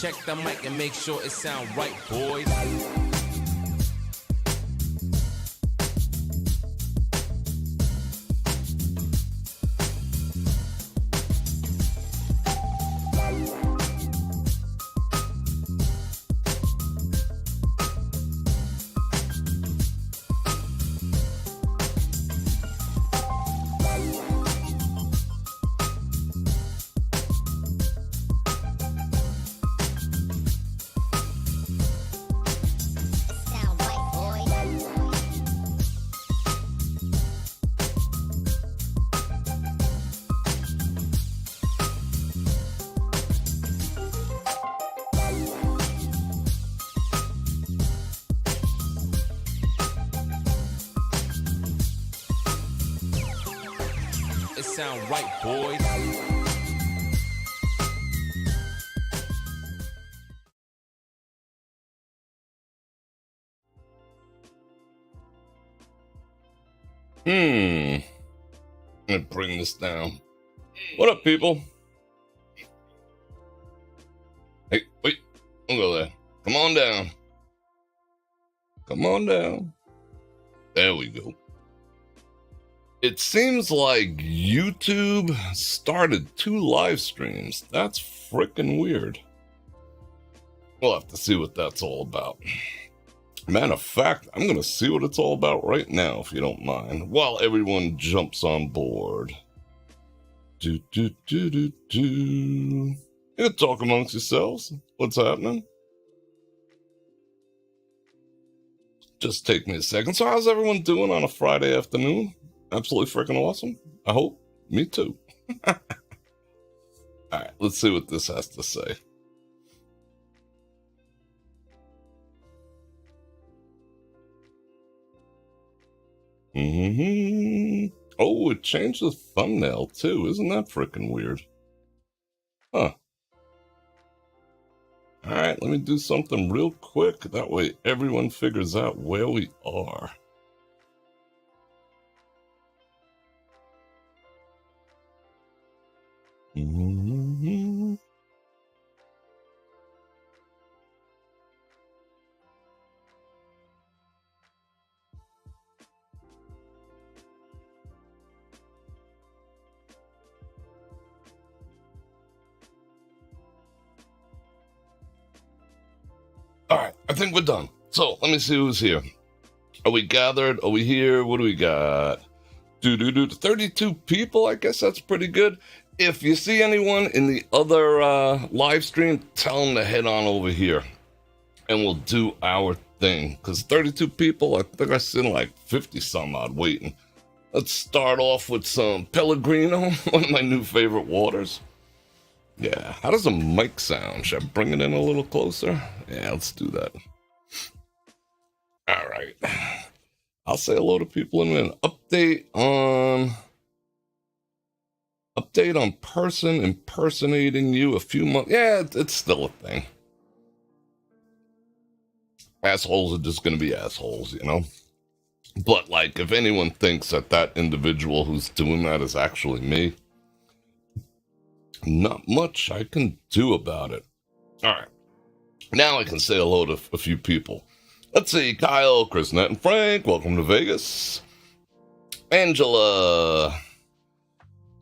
Check the mic and make sure it sound right, boys. It sound right, boys. I'm gonna bring this down. What up, people? Hey, wait. Don't go there. Come on down. Come on down. There we go. It seems like YouTube started 2 live streams. That's freaking weird. We'll have to see what that's all about. Matter of fact, I'm going to see what it's all about right now, if you don't mind, while everyone jumps on board. You can talk amongst yourselves. What's happening? Just take me a second. So how's everyone doing on a Friday afternoon? Absolutely freaking awesome. I hope. Me too. All right, let's see what this has to say. Oh, it changed the thumbnail too. Isn't that freaking weird? Huh. All right, let me do something real quick. That way everyone figures out where we are. All right, I think we're done. So let me see who's here. Are we gathered? Are we here? What do we got? 32 people. I guess that's pretty good. If you see anyone in the other live stream, tell them to head on over here and we'll do our thing. Because 32 people, I think I seen like 50 some odd waiting. Let's start off with some Pellegrino, one of my new favorite waters. Yeah, how does a mic sound? Should I bring it in a little closer? Yeah, let's do that. All right. I'll say hello to people in a minute. Update on person impersonating you a few months. Yeah, it's still a thing. Assholes are just going to be assholes, you know? But, like, if anyone thinks that that individual who's doing that is actually me, not much I can do about it. All right. Now I can say hello to a few people. Let's see. Kyle, Chris, Nat, and Frank. Welcome to Vegas. Angela.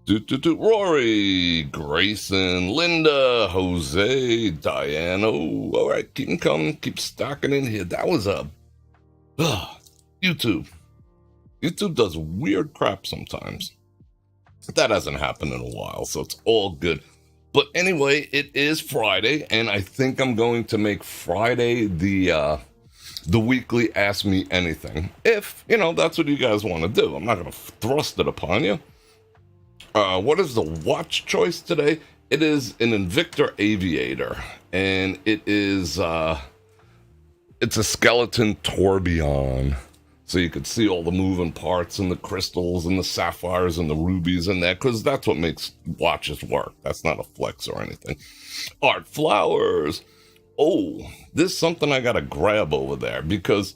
Rory. Grayson. Linda. Jose. Diane. Oh, all right. Keep them coming. Keep stocking in here. That was a... YouTube. YouTube does weird crap sometimes. That hasn't happened in a while, so it's all good. But anyway, it is Friday, and I think I'm going to make Friday the weekly Ask Me Anything. If, you know, that's what you guys want to do. I'm not going to thrust it upon you. What is the watch choice today? It is an Invictor Aviator, and it is, it's a skeleton tourbillon. So you could see all the moving parts and the crystals and the sapphires and the rubies in there, because that's what makes watches work. That's not a flex or anything. Art Flowers. Oh, this is something I got to grab over there, because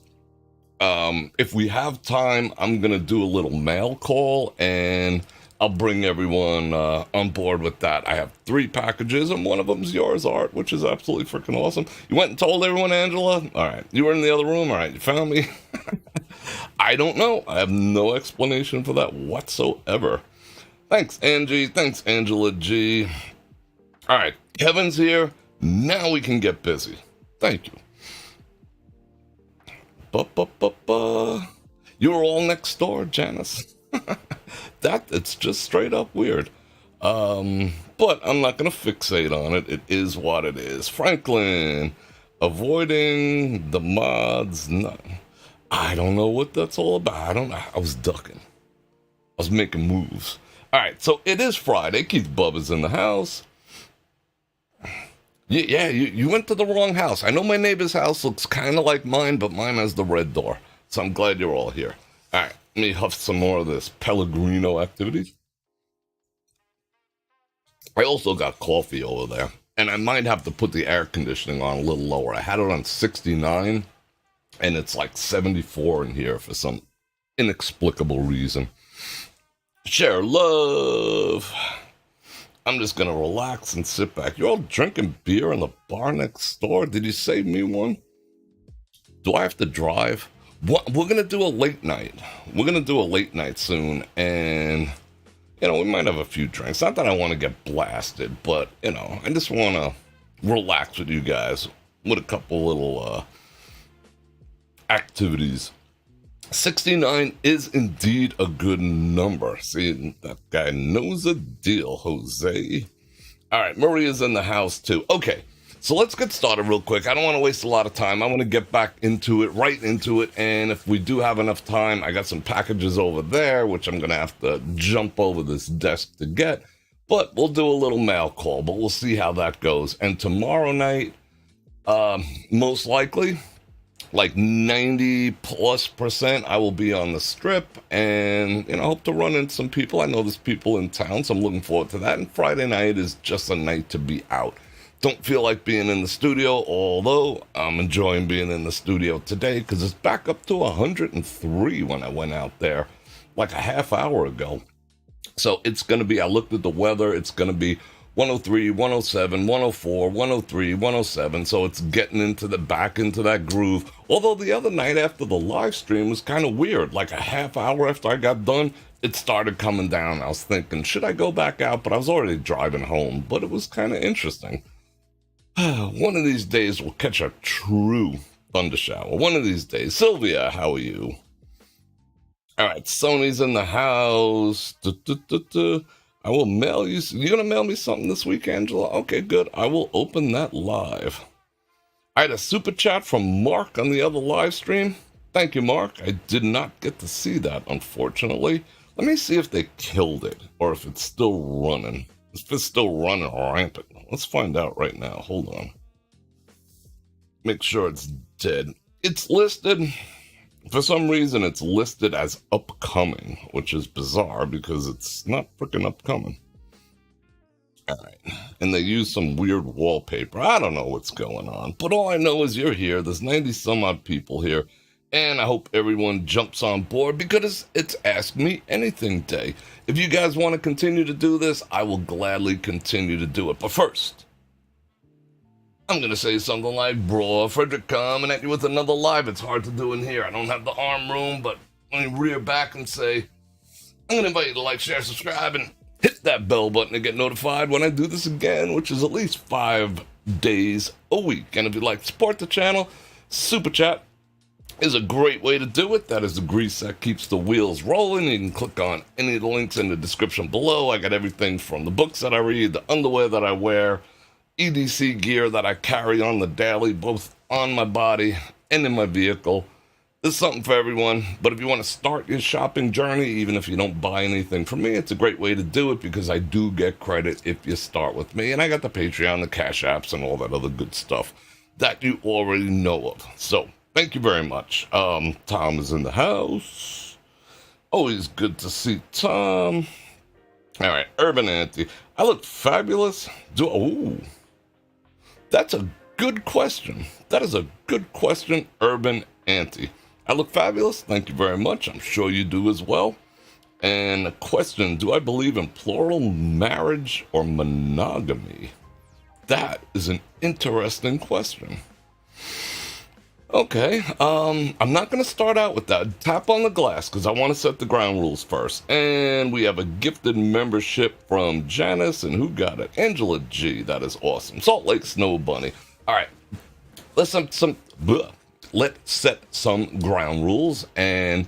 if we have time, I'm going to do a little mail call and I'll bring everyone on board with that. I have 3 packages, and one of them's yours, Art, which is absolutely freaking awesome. You went and told everyone, Angela? All right. You were in the other room? All right. You found me? I don't know. I have no explanation for that whatsoever. Thanks, Angie. Thanks, Angela G. All right. Kevin's here. Now we can get busy. Thank you. You're all next door, Janice. It's just straight up weird. But I'm not going to fixate on it. It is what it is. Franklin, avoiding the mods. No, I don't know what that's all about. I was ducking. I was making moves. All right, so it is Friday. Keith Bubba's in the house. Yeah, you went to the wrong house. I know my neighbor's house looks kind of like mine, but mine has the red door. So I'm glad you're all here. All right, let me huff some more of this Pellegrino activity. I also got coffee over there, and I might have to put the air conditioning on a little lower. I had it on 69, and it's like 74 in here for some inexplicable reason. Share love. I'm just going to relax and sit back. You're all drinking beer in the bar next door? Did you save me one? Do I have to drive? What? We're going to do a late night. We're going to do a late night soon, and, we might have a few drinks. Not that I want to get blasted, but, I just want to relax with you guys with a couple little activities. 69 is indeed a good number. See, that guy knows a deal, Jose. All right, Maria's in the house too. Okay, so let's get started real quick. I don't want to waste a lot of time. I want to get back into it, right into it. And if we do have enough time, I got some packages over there, which I'm going to have to jump over this desk to get. But we'll do a little mail call, but we'll see how that goes. And tomorrow night, most likely, like 90+%, I will be on the strip and, hope to run into some people. I know there's people in town, so I'm looking forward to that. And Friday night is just a night to be out. Don't feel like being in the studio, although I'm enjoying being in the studio today because it's back up to 103 when I went out there like a half hour ago. So it's going to be, I looked at the weather, it's going to be 103, 107, 104, 103, 107. So it's getting back into that groove. Although the other night after the live stream was kind of weird. Like a half hour after I got done, it started coming down. I was thinking, should I go back out? But I was already driving home. But it was kind of interesting. One of these days we'll catch a true thunder shower. One of these days. Sylvia, how are you? All right, Sony's in the house. I will mail you. You're going to mail me something this week, Angela? Okay, good. I will open that live. I had a super chat from Mark on the other live stream. Thank you, Mark. I did not get to see that, unfortunately. Let me see if they killed it or if it's still running. If it's still running rampant. Let's find out right now. Hold on. Make sure it's dead. It's listed. For some reason, it's listed as upcoming, which is bizarre because it's not freaking upcoming. All right. And they use some weird wallpaper. I don't know what's going on. But all I know is you're here. There's 90 some odd people here. And I hope everyone jumps on board because it's Ask Me Anything Day. If you guys want to continue to do this, I will gladly continue to do it. But first, I'm going to say something like, Bror Fredrik coming at you with another live. It's hard to do in here. I don't have the arm room, but let me rear back and say, I'm going to invite you to like, share, subscribe, and hit that bell button to get notified when I do this again, which is at least 5 days a week. And if you'd like to support the channel, Super Chat is a great way to do it. That is the grease that keeps the wheels rolling. You can click on any of the links in the description below. I got everything from the books that I read, the underwear that I wear, EDC gear that I carry on the daily, both on my body and in my vehicle. There's something for everyone, but if you want to start your shopping journey, even if you don't buy anything from me, it's a great way to do it because I do get credit if you start with me. And I got the Patreon, the Cash Apps, and all that other good stuff that you already know of. So thank you very much. Tom is in the house. Always good to see Tom. All right, Urban Auntie. I look fabulous. That's a good question. That is a good question, Urban Auntie. I look fabulous. Thank you very much. I'm sure you do as well. And a question, do I believe in plural marriage or monogamy? That is an interesting question. Okay, I'm not going to start out with that. Tap on the glass because I want to set the ground rules first. And we have a gifted membership from Janice, and who got it? Angela G. That is awesome. Salt Lake Snow Bunny. All right, let's set some ground rules. And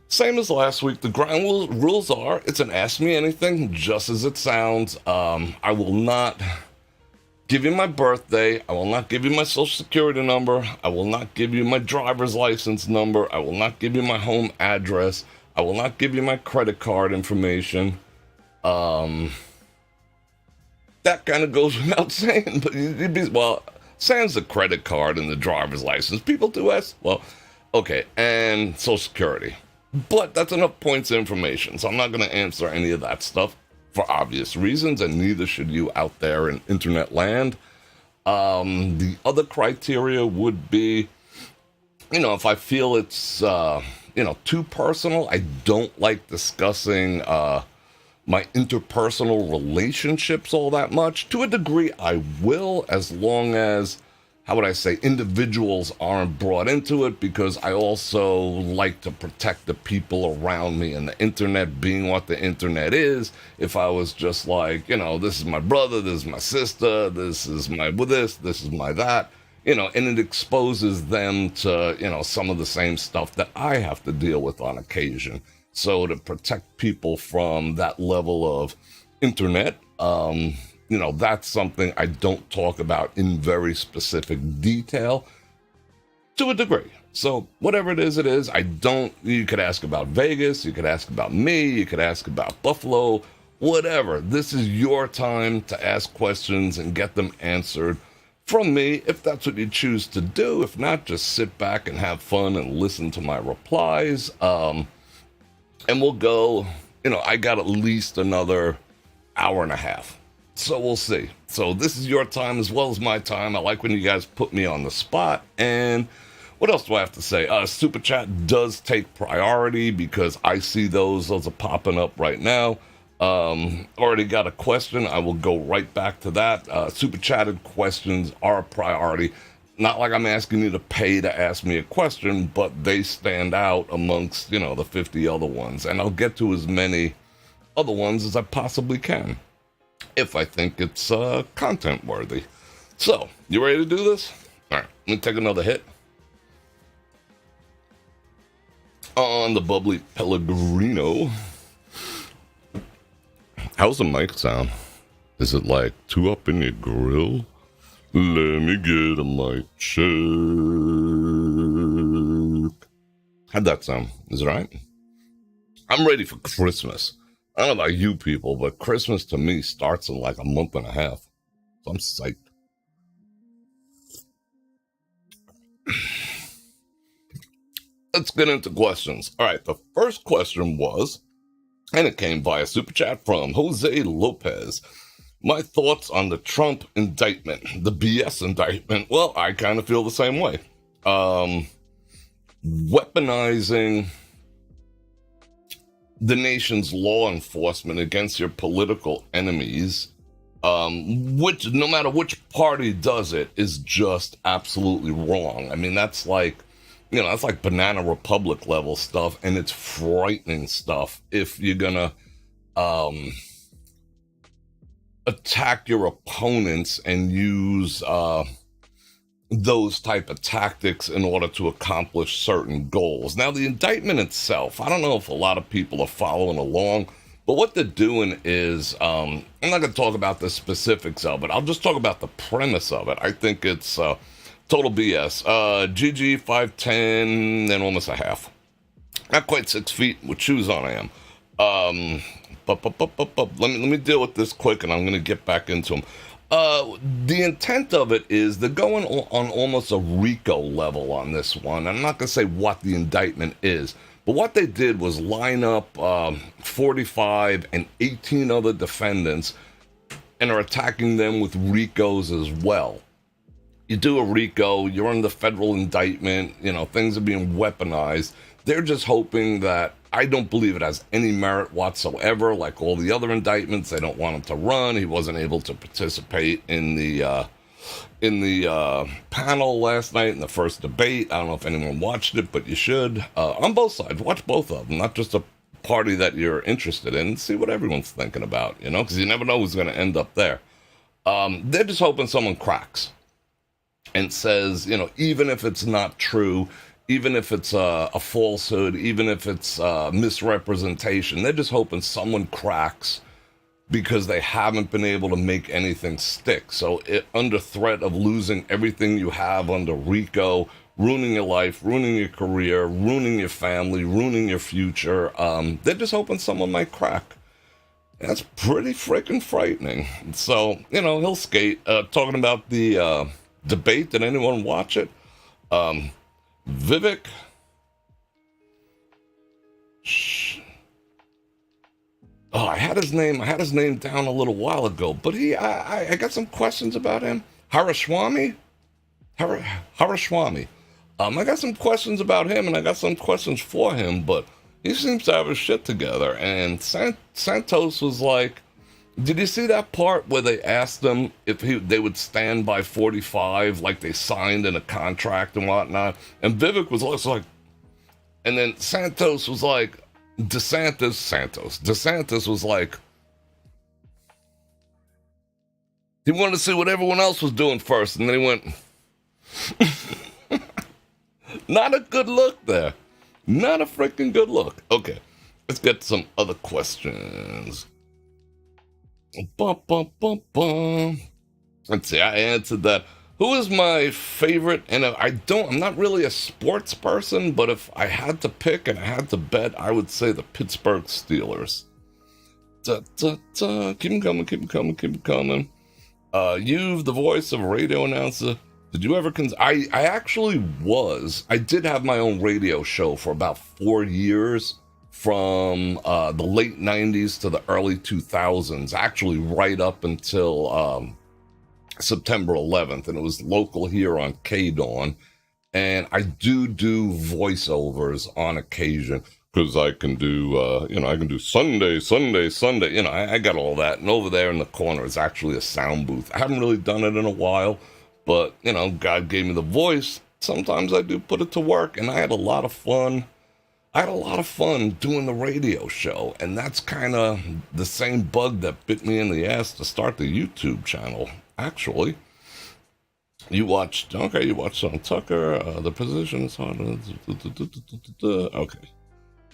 same as last week, the ground rules are: it's an Ask Me Anything, just as it sounds. I will not give you my birthday. I will not give you my social security number. I will not give you my driver's license number. I will not give you my home address. I will not give you my credit card information. That kind of goes without saying, but sans the credit card and the driver's license, people do ask, well, okay, and social security. But that's enough points of information, so I'm not going to answer any of that stuff, for obvious reasons, and neither should you out there in internet land. The other criteria would be, if I feel it's, too personal, I don't like discussing my interpersonal relationships all that much. To a degree, I will, as long as, how would I say, individuals aren't brought into it, because I also like to protect the people around me, and the internet being what the internet is. If I was just like, this is my brother, this is my sister, this is my this is my that, and it exposes them to, some of the same stuff that I have to deal with on occasion. So to protect people from that level of internet, that's something I don't talk about in very specific detail, to a degree. So whatever it is, you could ask about Vegas, you could ask about me, you could ask about Buffalo, whatever. This is your time to ask questions and get them answered from me, if that's what you choose to do. If not, just sit back and have fun and listen to my replies. And we'll go, I got at least another hour and a half. So we'll see. So this is your time as well as my time. I like when you guys put me on the spot. And what else do I have to say? Super Chat does take priority because I see those are popping up right now. Already got a question. I will go right back to that. Super Chatted questions are a priority. Not like I'm asking you to pay to ask me a question, but they stand out amongst, the 50 other ones. And I'll get to as many other ones as I possibly can, if I think it's content worthy. So, you ready to do this? All right, let me take another hit on the bubbly Pellegrino. How's the mic sound? Is it like two up in your grill? Let me get a mic check. How'd that sound? Is it right? I'm ready for Christmas. I don't know about you people, but Christmas to me starts in like a month and a half. So I'm psyched. Let's get into questions. All right, the first question was, and it came via Super Chat from Jose Lopez. My thoughts on the Trump indictment, the BS indictment. Well, I kind of feel the same way. Weaponizing the nation's law enforcement against your political enemies, which no matter which party does it, is just absolutely wrong. I mean, that's like, that's like Banana Republic level stuff, and it's frightening stuff if you're gonna attack your opponents and use those type of tactics in order to accomplish certain goals. Now, the indictment itself, I don't know if a lot of people are following along, but what they're doing is, I'm not going to talk about the specifics of it. I'll just talk about the premise of it. I think it's total BS. GG 5'10", and almost a half. Not quite 6 feet. With shoes on, I am. Let me deal with this quick, and I'm going to get back into them. The intent of it is they're going on almost a RICO level on this one. I'm not going to say what the indictment is, but what they did was line up 45 and 18 other defendants and are attacking them with RICOs as well. You do a RICO, you're in the federal indictment, things are being weaponized. They're just hoping that I don't believe it has any merit whatsoever. Like all the other indictments, they don't want him to run. He wasn't able to participate in the panel last night in the first debate. I don't know if anyone watched it, but you should. On both sides, watch both of them, not just a party that you're interested in. See what everyone's thinking about, because you never know who's going to end up there. They're just hoping someone cracks and says, even if it's not true, even if it's a falsehood, even if it's misrepresentation, they're just hoping someone cracks because they haven't been able to make anything stick. So under threat of losing everything you have under RICO, ruining your life, ruining your career, ruining your family, ruining your future, they're just hoping someone might crack. That's pretty freaking frightening. So, he'll skate. Talking about the debate, did anyone watch it? Vivek? Oh, I had his name down a little while ago, but I got some questions about him. Haraswamy? Haraswamy. I got some questions about him, and I got some questions for him, but he seems to have his shit together. And Santos was like, did you see that part where they asked him if they would stand by 45, like they signed in a contract and whatnot? And Vivek was also like, and then Santos was like, DeSantis was like, he wanted to see what everyone else was doing first, and then he went, not a good look there. Not a freaking good look. Okay, let's get some other questions. Let's see, I answered that. Who is my favorite? And I'm not really a sports person, but if I had to pick and I had to bet, I would say the Pittsburgh Steelers. Keep them coming, keep them coming, keep them coming. You've the voice of a radio announcer. Did you ever I actually I did have my own radio show for about 4 years, from the late 90s to the early 2000s, actually right up until September 11th, and it was local here on KDAWN, and I do voiceovers on occasion, because I can do, I can do Sunday, I got all that, and over there in the corner is actually a sound booth. I haven't really done it in a while, but, God gave me the voice. Sometimes I do put it to work, and I had a lot of fun. Doing the radio show, and that's kind of the same bug that bit me in the ass to start the YouTube channel, actually. You watched on Tucker, the position is hard. Okay.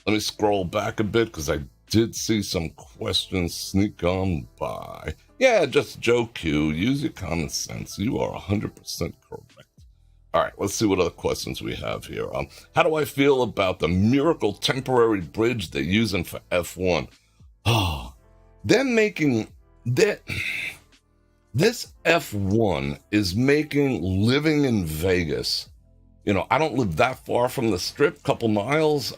Let me scroll back a bit, because I did see some questions sneak on by. Yeah, just Joe Q. Use your common sense. You are 100% correct. All right, let's see what other questions we have here. How do I feel about the miracle temporary bridge they're using for F1? Oh, they're making that. This F1 is making living in Vegas. I don't live that far from the strip, couple miles.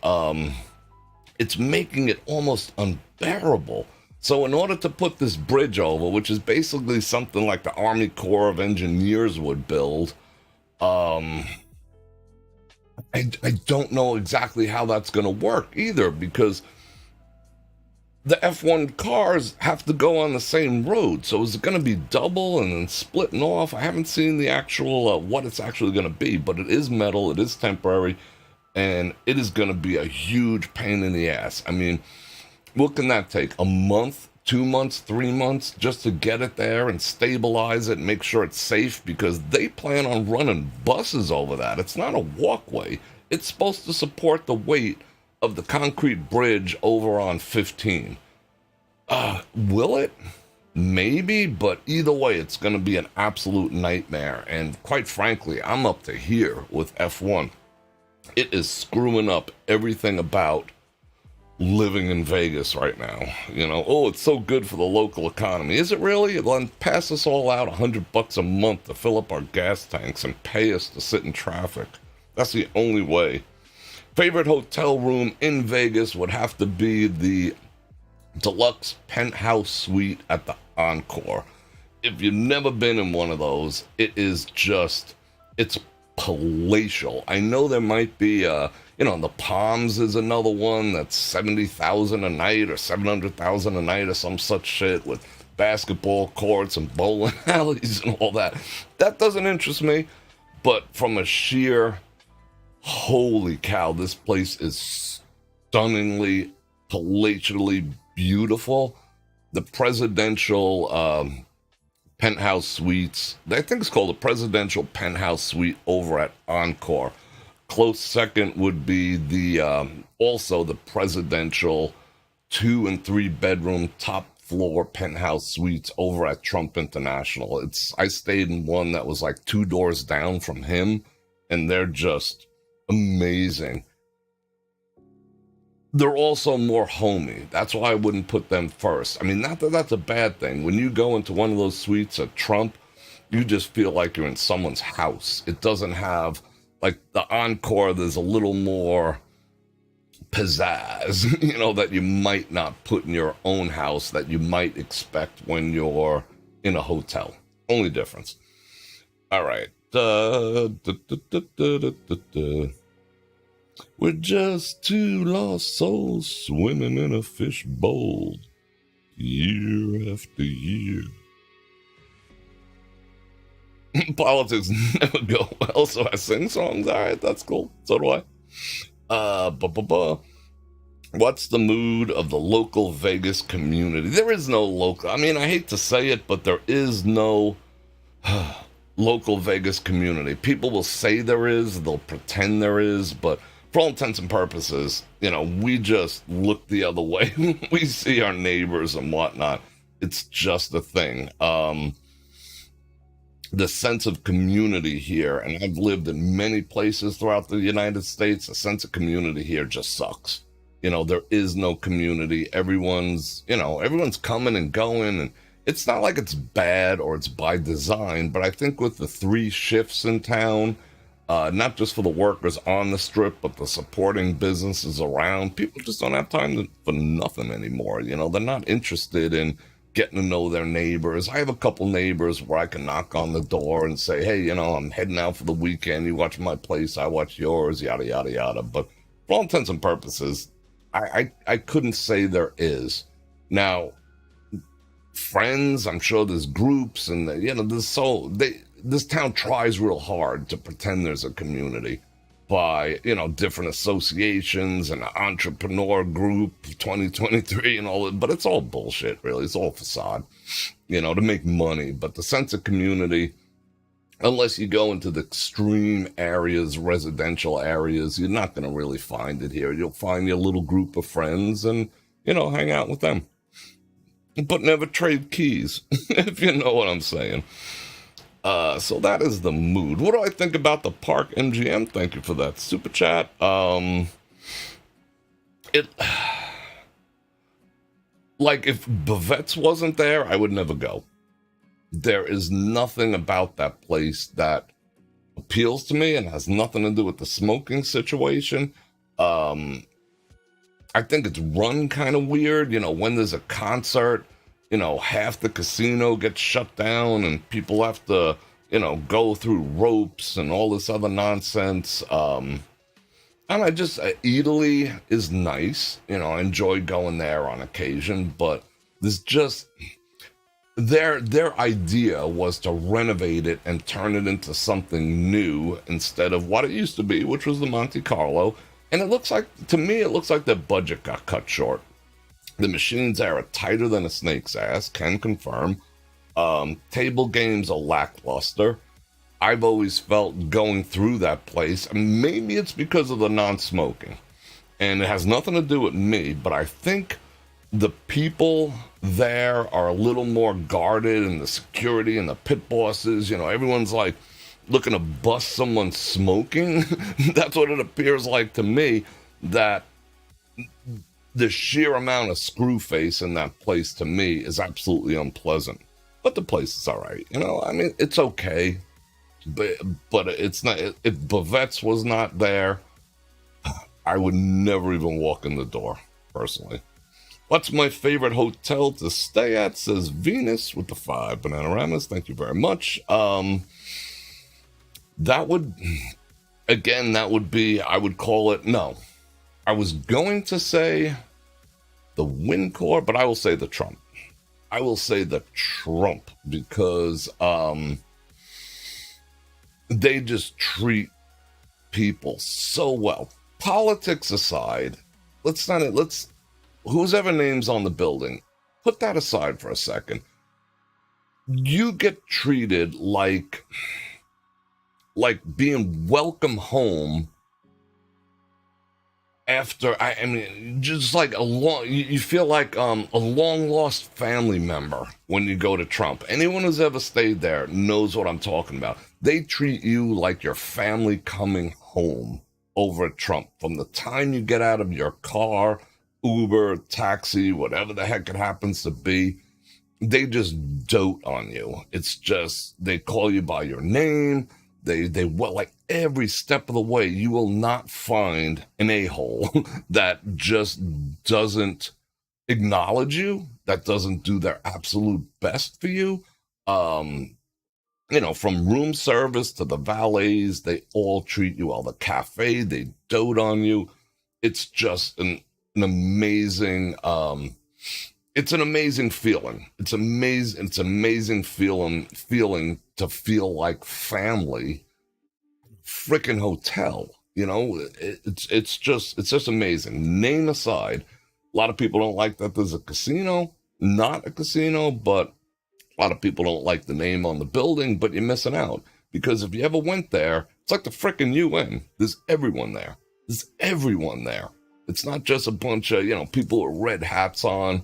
It's making it almost unbearable. So in order to put this bridge over, which is basically something like the Army Corps of Engineers would build, I don't know exactly how that's going to work either, because the F1 cars have to go on the same road. So is it going to be double and then splitting off? I haven't seen the actual, what it's actually going to be, but it is metal, it is temporary, and it is going to be a huge pain in the ass. I mean, what can that take? A month? 2 months, 3 months, just to get it there and stabilize it and make sure it's safe, because they plan on running buses over that. It's not a walkway. It's supposed to support the weight of the concrete bridge over on 15. Will it? Maybe, but either way, it's going to be an absolute nightmare. And quite frankly, I'm up to here with F1. It is screwing up everything about living in Vegas right now. It's so good for the local economy. Is it really? Then pass us all out $100 a month to fill up our gas tanks and pay us to sit in traffic. That's the only way. Favorite hotel room in Vegas would have to be the deluxe penthouse suite at the Encore. If you've never been in one of those, it's palatial. I know there might be The Palms is another one that's 70,000 a night or 700,000 a night or some such shit with basketball courts and bowling alleys and all that. That doesn't interest me, but from a sheer, holy cow, this place is stunningly, palatially beautiful. The presidential penthouse suites, I think it's called the presidential penthouse suite over at Encore. Close second would be the also the presidential 2 and 3 bedroom top floor penthouse suites over at Trump International. I stayed in one that was like 2 doors down from him, and they're just amazing. They're also more homey. That's why I wouldn't put them first. I mean, not that that's a bad thing. When you go into one of those suites at Trump, you just feel like you're in someone's house. It doesn't have, like the Encore, there's a little more pizzazz, that you might not put in your own house that you might expect when you're in a hotel. Only difference. All right. We're just 2 lost souls swimming in a fish bowl year after year. Politics never go well, so I sing songs. All right, that's cool. So do I. What's the mood of the local Vegas community? There is no local. I mean, I hate to say it, but there is no local Vegas community. People will say there is, they'll pretend there is, but for all intents and purposes, we just look the other way. We see our neighbors and whatnot. It's just a thing. The sense of community here, and I've lived in many places throughout the United States, the sense of community here just sucks. There is no community. Everyone's coming and going, and it's not like it's bad or it's by design, but I think with the 3 shifts in town, not just for the workers on the strip, but the supporting businesses around, people just don't have time for nothing anymore. They're not interested in getting to know their neighbors. I have a couple neighbors where I can knock on the door and say, hey, I'm heading out for the weekend. You watch my place, I watch yours, yada, yada, yada. But for all intents and purposes, I couldn't say there is. Now, friends, I'm sure there's groups, and this town tries real hard to pretend there's a community by, different associations and an entrepreneur group, 2023 and all that, but it's all bullshit, really. It's all facade, to make money. But the sense of community, unless you go into the extreme areas, residential areas, you're not going to really find it here. You'll find your little group of friends and, hang out with them. But never trade keys, if you know what I'm saying. So that is the mood. What do I think about the park MGM? Thank you for that super chat. Like if Bavette's wasn't there, I would never go. There is nothing about that place that appeals to me and has nothing to do with the smoking situation. I think it's run kind of weird. When there's a concert, half the casino gets shut down and people have to, go through ropes and all this other nonsense. And I just, Italy is nice. I enjoy going there on occasion, but there's just, their idea was to renovate it and turn it into something new instead of what it used to be, which was the Monte Carlo. And it looks like their budget got cut short. The machines there are tighter than a snake's ass, can confirm. Table games are lackluster. I've always felt going through that place, and maybe it's because of the non-smoking, and it has nothing to do with me, but I think the people there are a little more guarded, and the security and the pit bosses, everyone's like looking to bust someone smoking. That's what it appears like to me, that the sheer amount of screw face in that place to me is absolutely unpleasant. But the place is all right. It's okay. But it's not, if Bavette's was not there, I would never even walk in the door, personally. What's my favorite hotel to stay at, says Venus with the 5 Bananaramas. Thank you very much. That would Again, that would be, I would call it, no. I was going to say the WinCorp, but I will say the Trump. I will say the Trump because they just treat people so well. Politics aside, let's whose ever name's on the building, put that aside for a second. You get treated like being welcome home after, I mean, just like you feel like a long lost family member when you go to Trump. Anyone who's ever stayed there knows what I'm talking about. They treat you like your family coming home over at Trump. From the time you get out of your car, Uber, taxi, whatever the heck it happens to be, they just dote on you. It's just, they call you by your name. They like every step of the way, you will not find an a-hole that just doesn't acknowledge you, that doesn't do their absolute best for you. From room service to the valets, they all treat you well. The cafe, they dote on you. It's just an amazing, it's an amazing feeling. It's amazing feeling to feel like family. Freaking hotel, it's just amazing. Name aside, a lot of people don't like that there's a casino, not a casino, but a lot of people don't like the name on the building, but you're missing out. Because if you ever went there, it's like the freaking UN. There's everyone there. It's not just a bunch of, people with red hats on,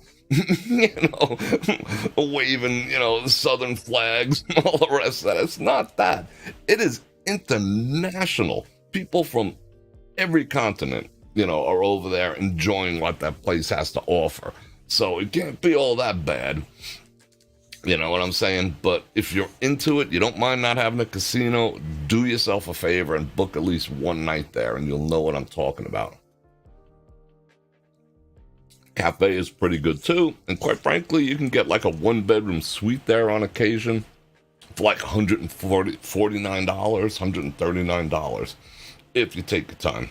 waving, Southern flags and all the rest of that. It's not that. It is international. People from every continent, are over there enjoying what that place has to offer. So it can't be all that bad. You know what I'm saying? But if you're into it, you don't mind not having a casino, do yourself a favor and book at least one night there, and you'll know what I'm talking about. Cafe is pretty good too, and quite frankly, you can get like a one-bedroom suite there on occasion for like $149, $139 if you take your time.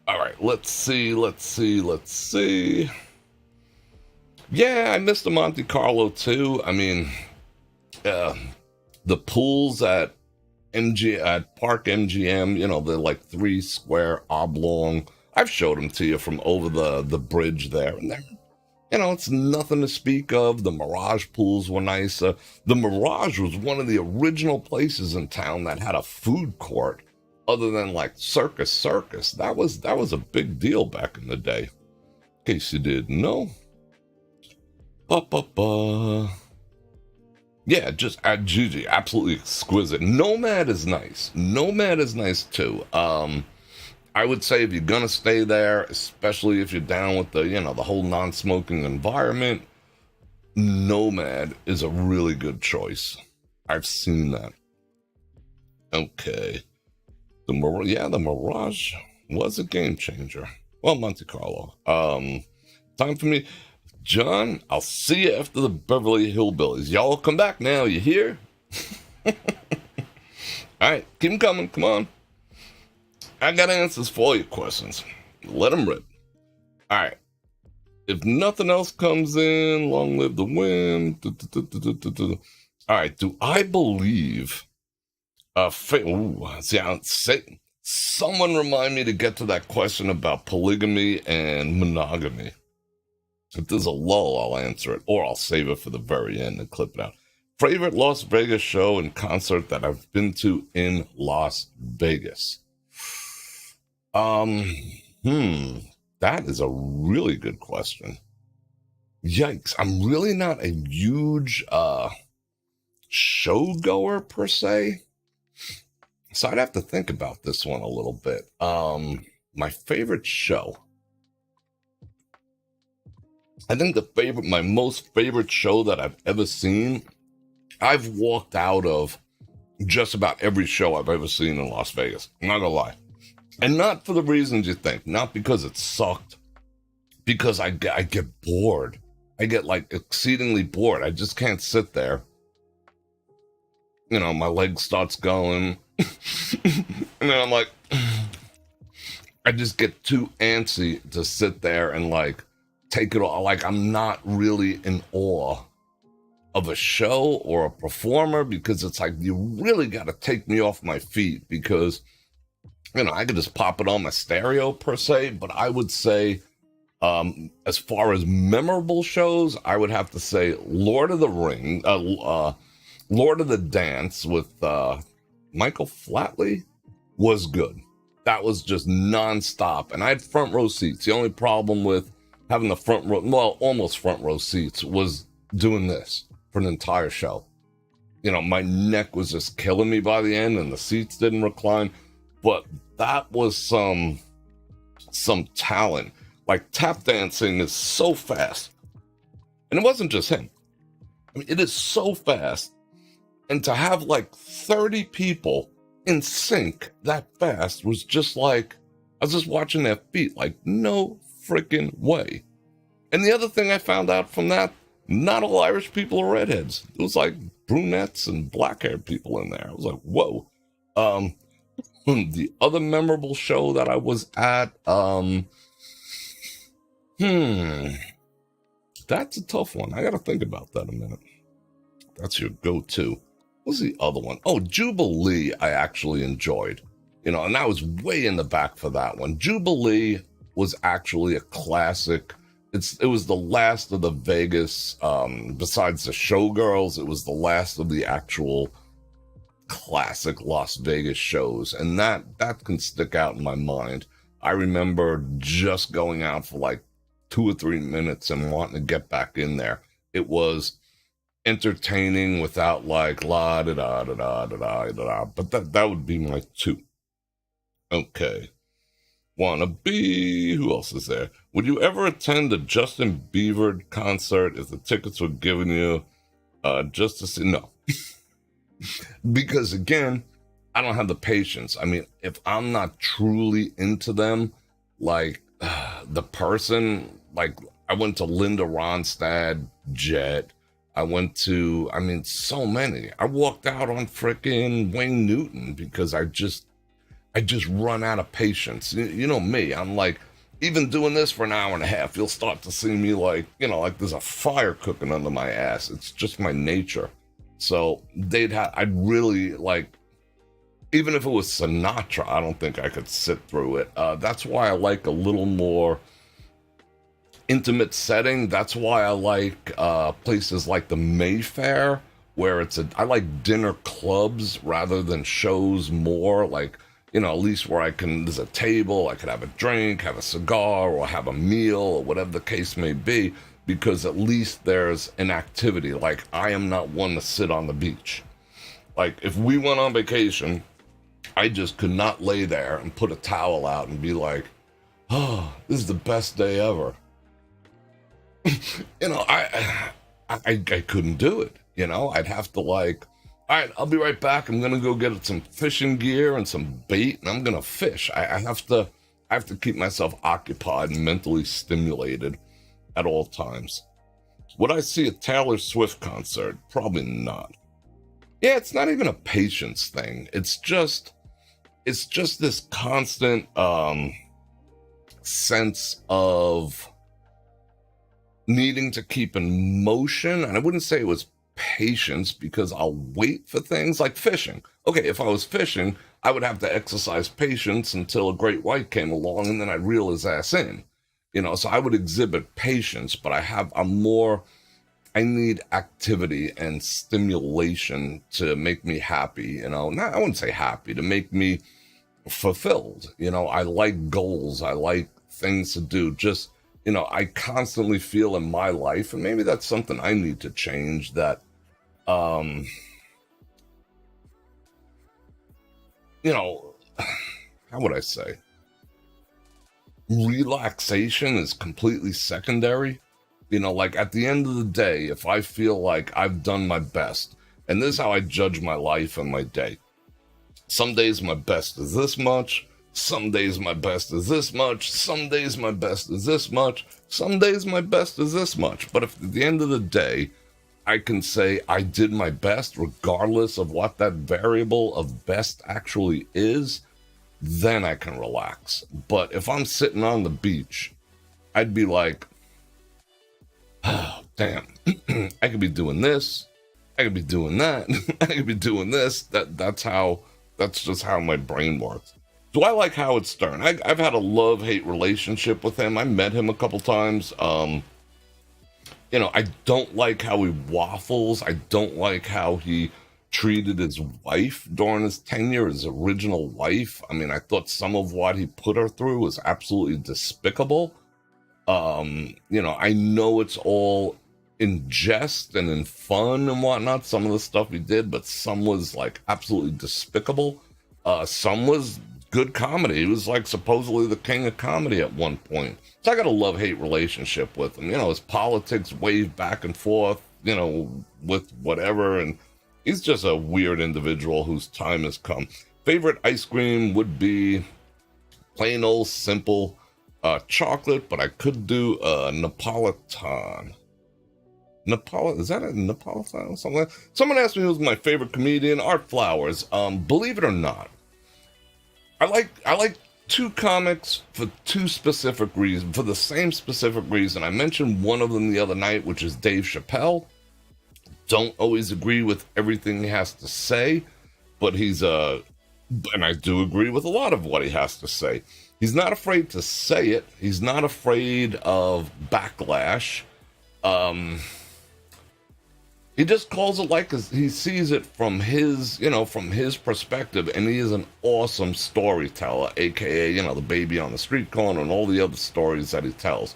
All right, let's see. Yeah, I missed the Monte Carlo too. I mean, the pools at Park MGM, they're like 3 square oblong. I've showed them to you from over the bridge there, and they're, it's nothing to speak of. The Mirage pools were nice. The Mirage was one of the original places in town that had a food court, other than like Circus. That was a big deal back in the day. In case you didn't know. Yeah, just at Gigi, absolutely exquisite. Nomad is nice. Nomad is nice too. I would say if you're gonna stay there, especially if you're down with the, the whole non-smoking environment, Nomad is a really good choice. I've seen that. Okay. The Mirage was a game changer. Well, Monte Carlo. Time for me. John, I'll see you after the Beverly Hillbillies. Y'all come back now, you hear? All right, keep them coming, come on. I got answers for all your questions. Let them rip. All right. If nothing else comes in, long live the wind. All right. Do I believe? Someone remind me to get to that question about polygamy and monogamy. If there's a lull, I'll answer it, or I'll save it for the very end and clip it out. Favorite Las Vegas show and concert that I've been to in Las Vegas. That is a really good question. Yikes. I'm really not a huge show goer per se. So I'd have to think about this one a little bit. My favorite show. I think my most favorite show that I've ever seen, I've walked out of just about every show I've ever seen in Las Vegas. I'm not gonna lie. And not for the reasons you think. Not because it sucked. Because I get bored. I get like exceedingly bored. I just can't sit there. My leg starts going. And then I'm like, I just get too antsy to sit there and like take it all. Like I'm not really in awe of a show or a performer because it's like you really got to take me off my feet because, you know, I could just pop it on my stereo per se, but I would say as far as memorable shows, I would have to say Lord of the Ring, Lord of the Dance with Michael Flatley was good. That was just nonstop. And I had front row seats. The only problem with having the front row, well, almost front row seats was doing this for an entire show. You know, my neck was just killing me by the end and the seats didn't recline. But that was some talent. Like tap dancing is so fast. And it wasn't just him. I mean, it is so fast. And to have like 30 people in sync that fast was just like, I was just watching their feet, like no freaking way. And the other thing I found out from that, not all Irish people are redheads. It was like brunettes and black-haired people in there. I was like, whoa. The other memorable show that I was at, that's a tough one. I got to think about that a minute. That's your go-to. What's the other one? Oh, Jubilee I actually enjoyed. You know, and I was way in the back for that one. Jubilee was actually a classic. It was the last of the Vegas, besides the Showgirls, it was the last of the actual classic Las Vegas shows. And that can stick out in my mind. I remember just going out for like 2 or 3 minutes and wanting to get back in there. It was entertaining without like la da da da da da da da. But that would be my 2. Okay. Wanna be? Who else is there? Would you ever attend a Justin Bieber concert if the tickets were given you just to see? No. Because again, I don't have the patience. I mean, if I'm not truly into them, like the person, like I went to Linda Ronstadt, Jet. I went to, I mean, so many. I walked out on frickin' Wayne Newton because I just run out of patience. You know me, I'm like, even doing this for an hour and a half, you'll start to see me like, you know, like there's a fire cooking under my ass. It's just my nature. So I'd really like, even if it was Sinatra, I don't think I could sit through it. That's why I like a little more intimate setting. That's why I like places like the Mayfair, where I like dinner clubs rather than shows more. Like, you know, at least where there's a table, I could have a drink, have a cigar, or have a meal, or whatever the case may be, because at least there's an activity. Like, I am not one to sit on the beach. Like, if we went on vacation, I just could not lay there and put a towel out and be like, oh, this is the best day ever. You know, I couldn't do it. You know, I'd have to like, all right, I'll be right back. I'm gonna go get some fishing gear and some bait, and I'm gonna fish. I have to keep myself occupied and mentally stimulated at all times. Would I see a Taylor Swift concert? Probably not. Yeah, it's not even a patience thing. It's just this constant sense of needing to keep in motion. And I wouldn't say it was patience, because I'll wait for things like fishing. Okay, if I was fishing, I would have to exercise patience until a great white came along, and then I'd reel his ass in. You know, so I would exhibit patience, but I need activity and stimulation to make me happy, you know. I wouldn't say happy, to make me fulfilled. You know, I like goals. I like things to do. Just, you know, I constantly feel in my life, and maybe that's something I need to change, that, you know, how would I say? Relaxation is completely secondary. You know, like at the end of the day, if I feel like I've done my best, and this is how I judge my life and my day. Some days my best is this much. Some days my best is this much. Some days my best is this much. Some days my best is this much. But if at the end of the day, I can say I did my best, regardless of what that variable of best actually is, then I can relax. But if I'm sitting on the beach, I'd be like, oh, damn, I could be doing this. I could be doing that. I could be doing this. That's just how my brain works. Do I like Howard Stern? I've had a love-hate relationship with him. I met him a couple times. I don't like how he waffles. I don't like how he treated his wife during his tenure, his original wife. I mean, I thought some of what he put her through was absolutely despicable. I know it's all in jest and in fun and whatnot, some of the stuff he did, but some was like absolutely despicable. Some was good comedy. He was like supposedly the king of comedy at one point. So I got a love-hate relationship with him. His politics wave back and forth, with whatever, and he's just a weird individual whose time has come. Favorite ice cream would be plain old simple chocolate, but I could do Napolitan. Is that a Napolitan or something like that? Someone asked me who's my favorite comedian. Art Flowers. Believe it or not, I like two comics for two specific reasons, for the same specific reason. I mentioned one of them the other night, which is Dave Chappelle. Don't always agree with everything he has to say, but and I do agree with a lot of what he has to say. He's not afraid to say it. He's not afraid of backlash. He just calls it like he sees it from his perspective, and he is an awesome storyteller, aka, the baby on the street corner and all the other stories that he tells.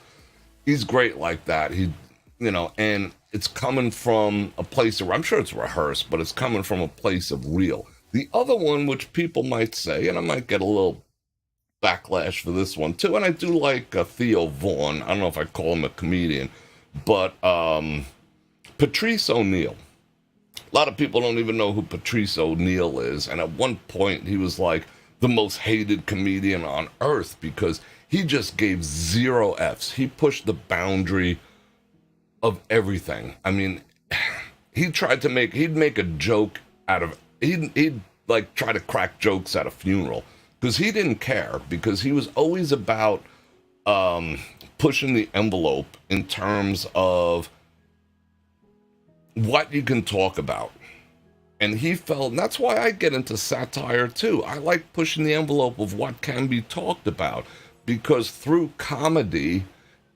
He's great like that. And it's coming from a place of, I'm sure it's rehearsed, but it's coming from a place of real. The other one, which people might say, and I might get a little backlash for this one too, and I do like Theo Vaughn. I don't know if I call him a comedian, but Patrice O'Neal. A lot of people don't even know who Patrice O'Neal is, and at one point he was like the most hated comedian on earth because he just gave zero Fs. He pushed the boundary of everything. I mean, he'd make a joke out of, he'd like try to crack jokes at a funeral because he didn't care, because he was always about pushing the envelope in terms of what you can talk about. And he felt, and that's why I get into satire too. I like pushing the envelope of what can be talked about, because through comedy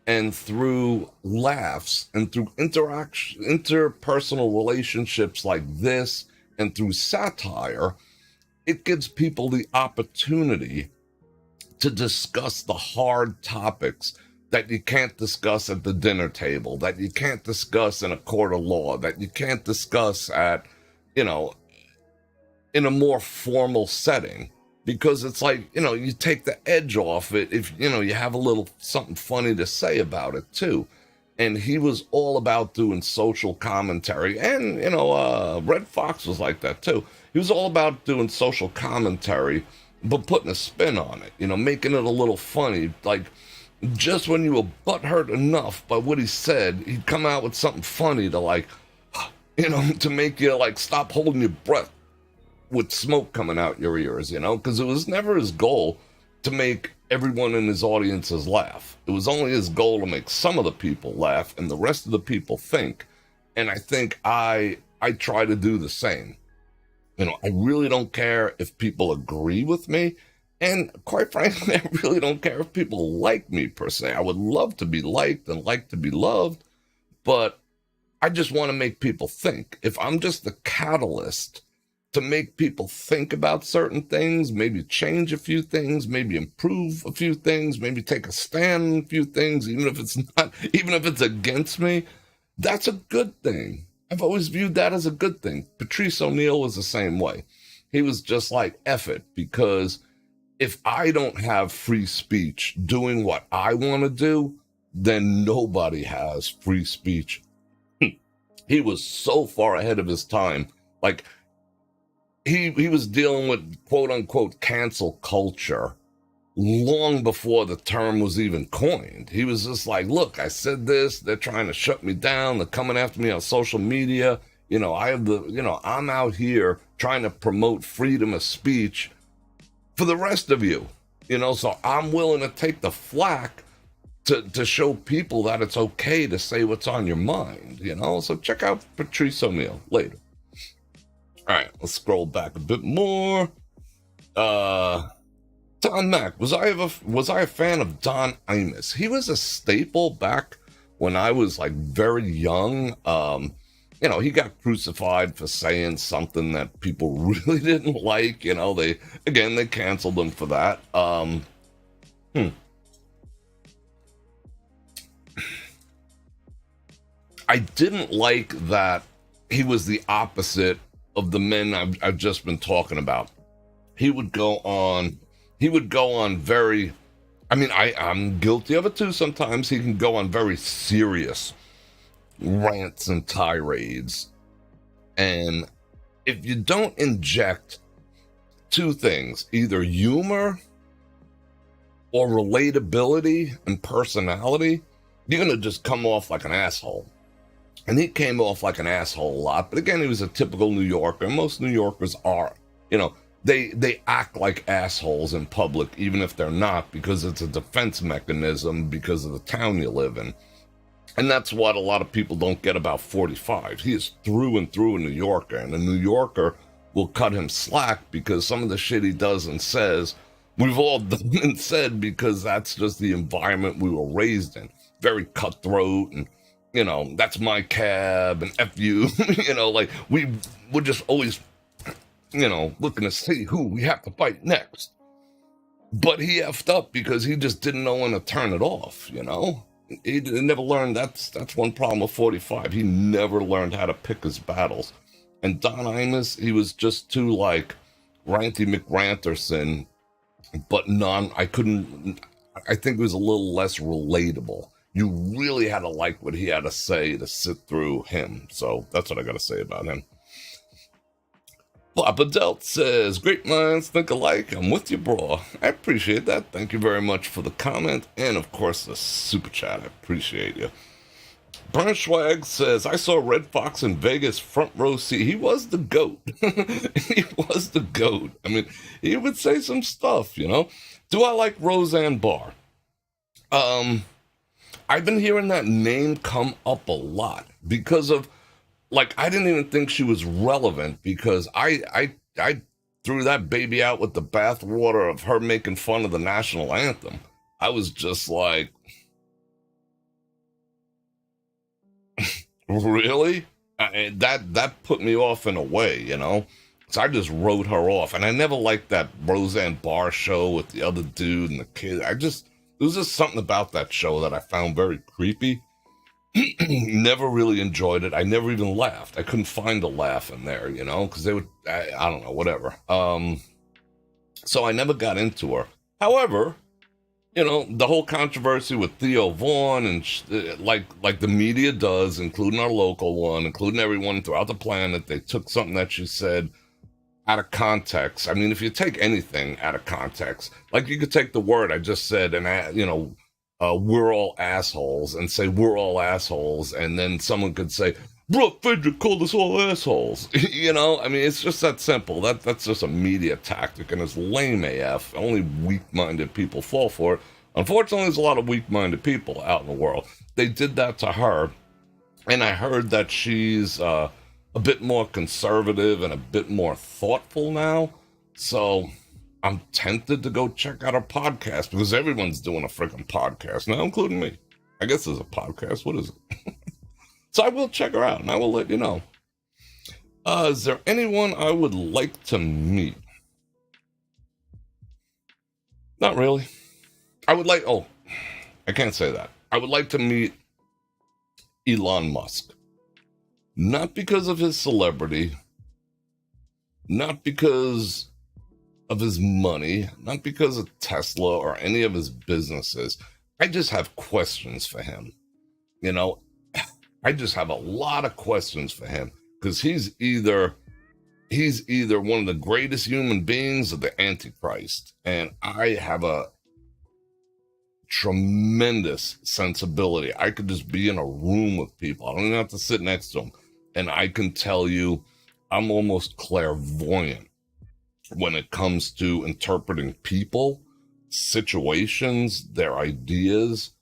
and through laughs and through interpersonal relationships like this and through satire, it gives people the opportunity to discuss the hard topics that you can't discuss at the dinner table, that you can't discuss in a court of law, that you can't discuss at, in a more formal setting. Because it's like, you take the edge off it if, you have a little something funny to say about it too. And he was all about doing social commentary. And, Red Fox was like that too. He was all about doing social commentary, but putting a spin on it, making it a little funny. Like, just when you were butthurt enough by what he said, he'd come out with something funny to to make you stop holding your breath with smoke coming out your ears, because it was never his goal to make everyone in his audiences laugh. It was only his goal to make some of the people laugh and the rest of the people think. And I think I try to do the same. I really don't care if people agree with me. And quite frankly, I really don't care if people like me per se. I would love to be liked and like to be loved, but I just want to make people think. If I'm just the catalyst to make people think about certain things, maybe change a few things, maybe improve a few things, maybe take a stand on a few things, even if it's against me, that's a good thing. I've always viewed that as a good thing. Patrice O'Neal was the same way. He was just like, F it, because if I don't have free speech doing what I want to do, then nobody has free speech. He was so far ahead of his time. Like, he was dealing with quote unquote cancel culture long before the term was even coined. He was just like, look, I said this, they're trying to shut me down, they're coming after me on social media. I'm out here trying to promote freedom of speech for the rest of you. So I'm willing to take the flack to show people that it's okay to say what's on your mind, So check out Patrice O'Neal later. All right, let's scroll back a bit more. Don Mack, was I a fan of Don Imus? He was a staple back when I was like very young. He got crucified for saying something that people really didn't like. They canceled him for that. I didn't like that he was the opposite of the men I've just been talking about. He would go on very, I'm guilty of it too sometimes. He can go on very serious rants and tirades. And if you don't inject two things, either humor or relatability and personality, you're going to just come off like an asshole. And he came off like an asshole a lot. But again, he was a typical New Yorker. Most New Yorkers are, they act like assholes in public, even if they're not, because it's a defense mechanism because of the town you live in. And that's what a lot of people don't get about 45. He is through and through a New Yorker, and a New Yorker will cut him slack because some of the shit he does and says, we've all done and said because that's just the environment we were raised in. Very cutthroat and, that's my cab and F you, we would just always, looking to see who we have to fight next. But he effed up because he just didn't know when to turn it off, He never learned, that's one problem with 45. He never learned how to pick his battles. And Don Imus, he was just too like Ranty McRanterson, but I think it was a little less relatable. You really had to like what he had to say to sit through him. So that's what I got to say about him. Papa Delt says, great minds think alike. I'm with you, bro. I appreciate that. Thank you very much for the comment. And, of course, the super chat. I appreciate you. Brian Schwag says, I saw Red Fox in Vegas front row seat. He was the GOAT. He was the GOAT. He would say some stuff, Do I like Roseanne Barr? I've been hearing that name come up a lot because of, I didn't even think she was relevant because I threw that baby out with the bathwater of her making fun of the national anthem. I was just like, really? That put me off in a way, So I just wrote her off. And I never liked that Roseanne Barr show with the other dude and the kid. There was just something about that show that I found very creepy. Never really enjoyed it. I never even laughed. I couldn't find a laugh in there, because they would, I don't know, whatever. So I never got into her. However, the whole controversy with Theo Vaughn and like the media does, including our local one, including everyone throughout the planet, they took something that she said out of context. If you take anything out of context, you could take the word I just said and, we're all assholes and say we're all assholes. And then someone could say, Bror Fredrik called us all assholes. It's just that simple. That's just a media tactic and it's lame AF. Only weak-minded people fall for it. Unfortunately, there's a lot of weak-minded people out in the world. They did that to her. And I heard that she's, a bit more conservative and a bit more thoughtful now. So I'm tempted to go check out her podcast because everyone's doing a freaking podcast now, including me. I guess there's a podcast. What is it? So I will check her out and I will let you know. Is there anyone I would like to meet? Not really. I can't say that. I would like to meet Elon Musk. Not because of his celebrity, not because of his money, not because of Tesla or any of his businesses. I just have questions for him. I just have a lot of questions for him because he's either one of the greatest human beings or the Antichrist. And I have a tremendous sensibility. I could just be in a room with people. I don't even have to sit next to them. And I can tell you, I'm almost clairvoyant when it comes to interpreting people, situations, their ideas.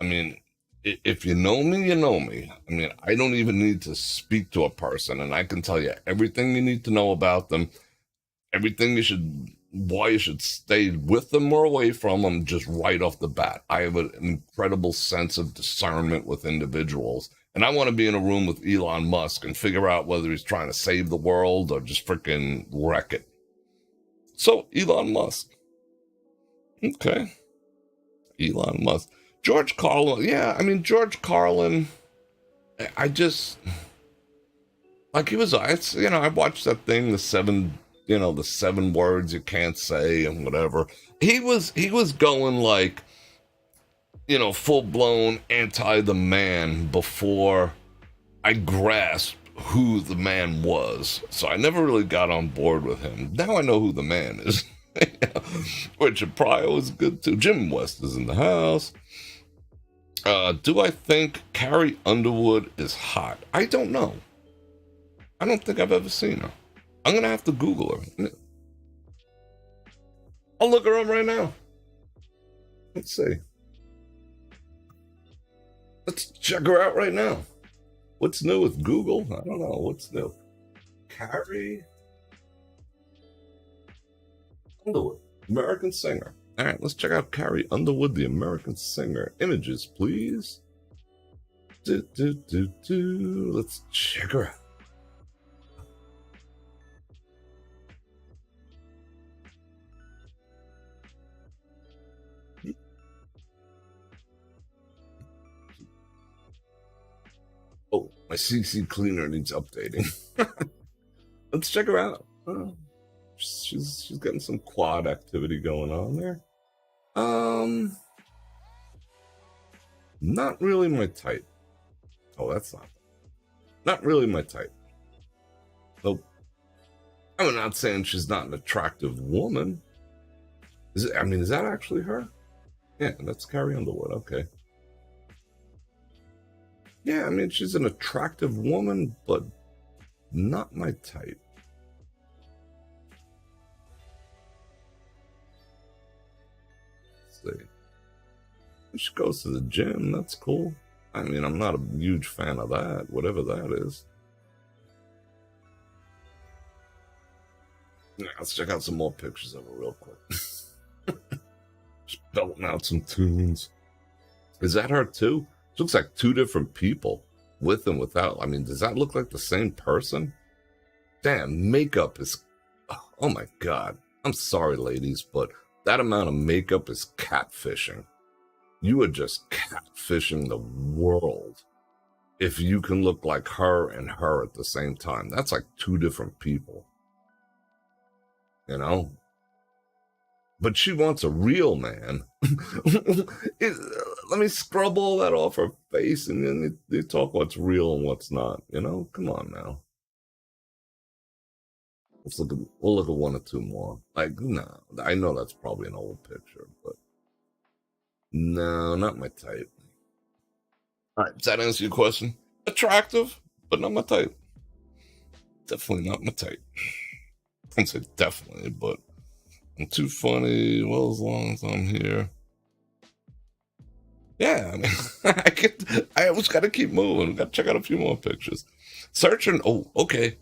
I mean, if you know me, you know me. I mean, I don't even need to speak to a person, and I can tell you everything you need to know about them, everything why you should stay with them or away from them just right off the bat. I have an incredible sense of discernment with individuals. And I want to be in a room with Elon Musk and figure out whether he's trying to save the world or just freaking wreck it. So, Elon Musk. Okay. Elon Musk. George Carlin. Yeah, I mean, George Carlin, I just, like, he was, I watched that thing, the 7 words you can't say and whatever. He was going like, full blown anti the man before I grasped who the man was. So I never really got on board with him. Now I know who the man is. Richard Pryor was good too. Jim West is in the house. Do I think Carrie Underwood is hot? I don't know. I don't think I've ever seen her. I'm going to have to Google her. I'll look her up right now. Let's see. Let's check her out right now. What's new with Google? I don't know. What's new? Carrie Underwood, American singer. All right, let's check out Carrie Underwood, the American singer. Images, please. Let's check her out. Oh, my CC cleaner needs updating. Let's check her out. She's getting some quad activity going on there. Not really my type. Oh, that's not really my type. Nope. I'm not saying she's not an attractive woman. Is that actually her? Yeah, that's Carrie Underwood. Okay. Yeah, I mean, she's an attractive woman, but not my type. Let's see. She goes to the gym. That's cool. I mean, I'm not a huge fan of that, whatever that is. Yeah, let's check out some more pictures of her real quick. Just belting out some tunes. Is that her too? It looks like two different people, with and without. I mean, does that look like the same person? Damn, makeup is... Oh my God. I'm sorry, ladies, but that amount of makeup is catfishing. You are just catfishing the world if you can look like her and her at the same time. That's like two different people. But she wants a real man. Let me scrub all that off her face and then they talk what's real and what's not. Come on now. We'll look at one or two more. Like, no, I know that's probably an old picture, but no, not my type. All right, does that answer your question? Attractive, but not my type. Definitely not my type. I wouldn't say definitely, but I'm too funny. Well, as long as I'm here. Yeah, I mean, I always got to keep moving. Got to check out a few more pictures. Searching. Oh, okay.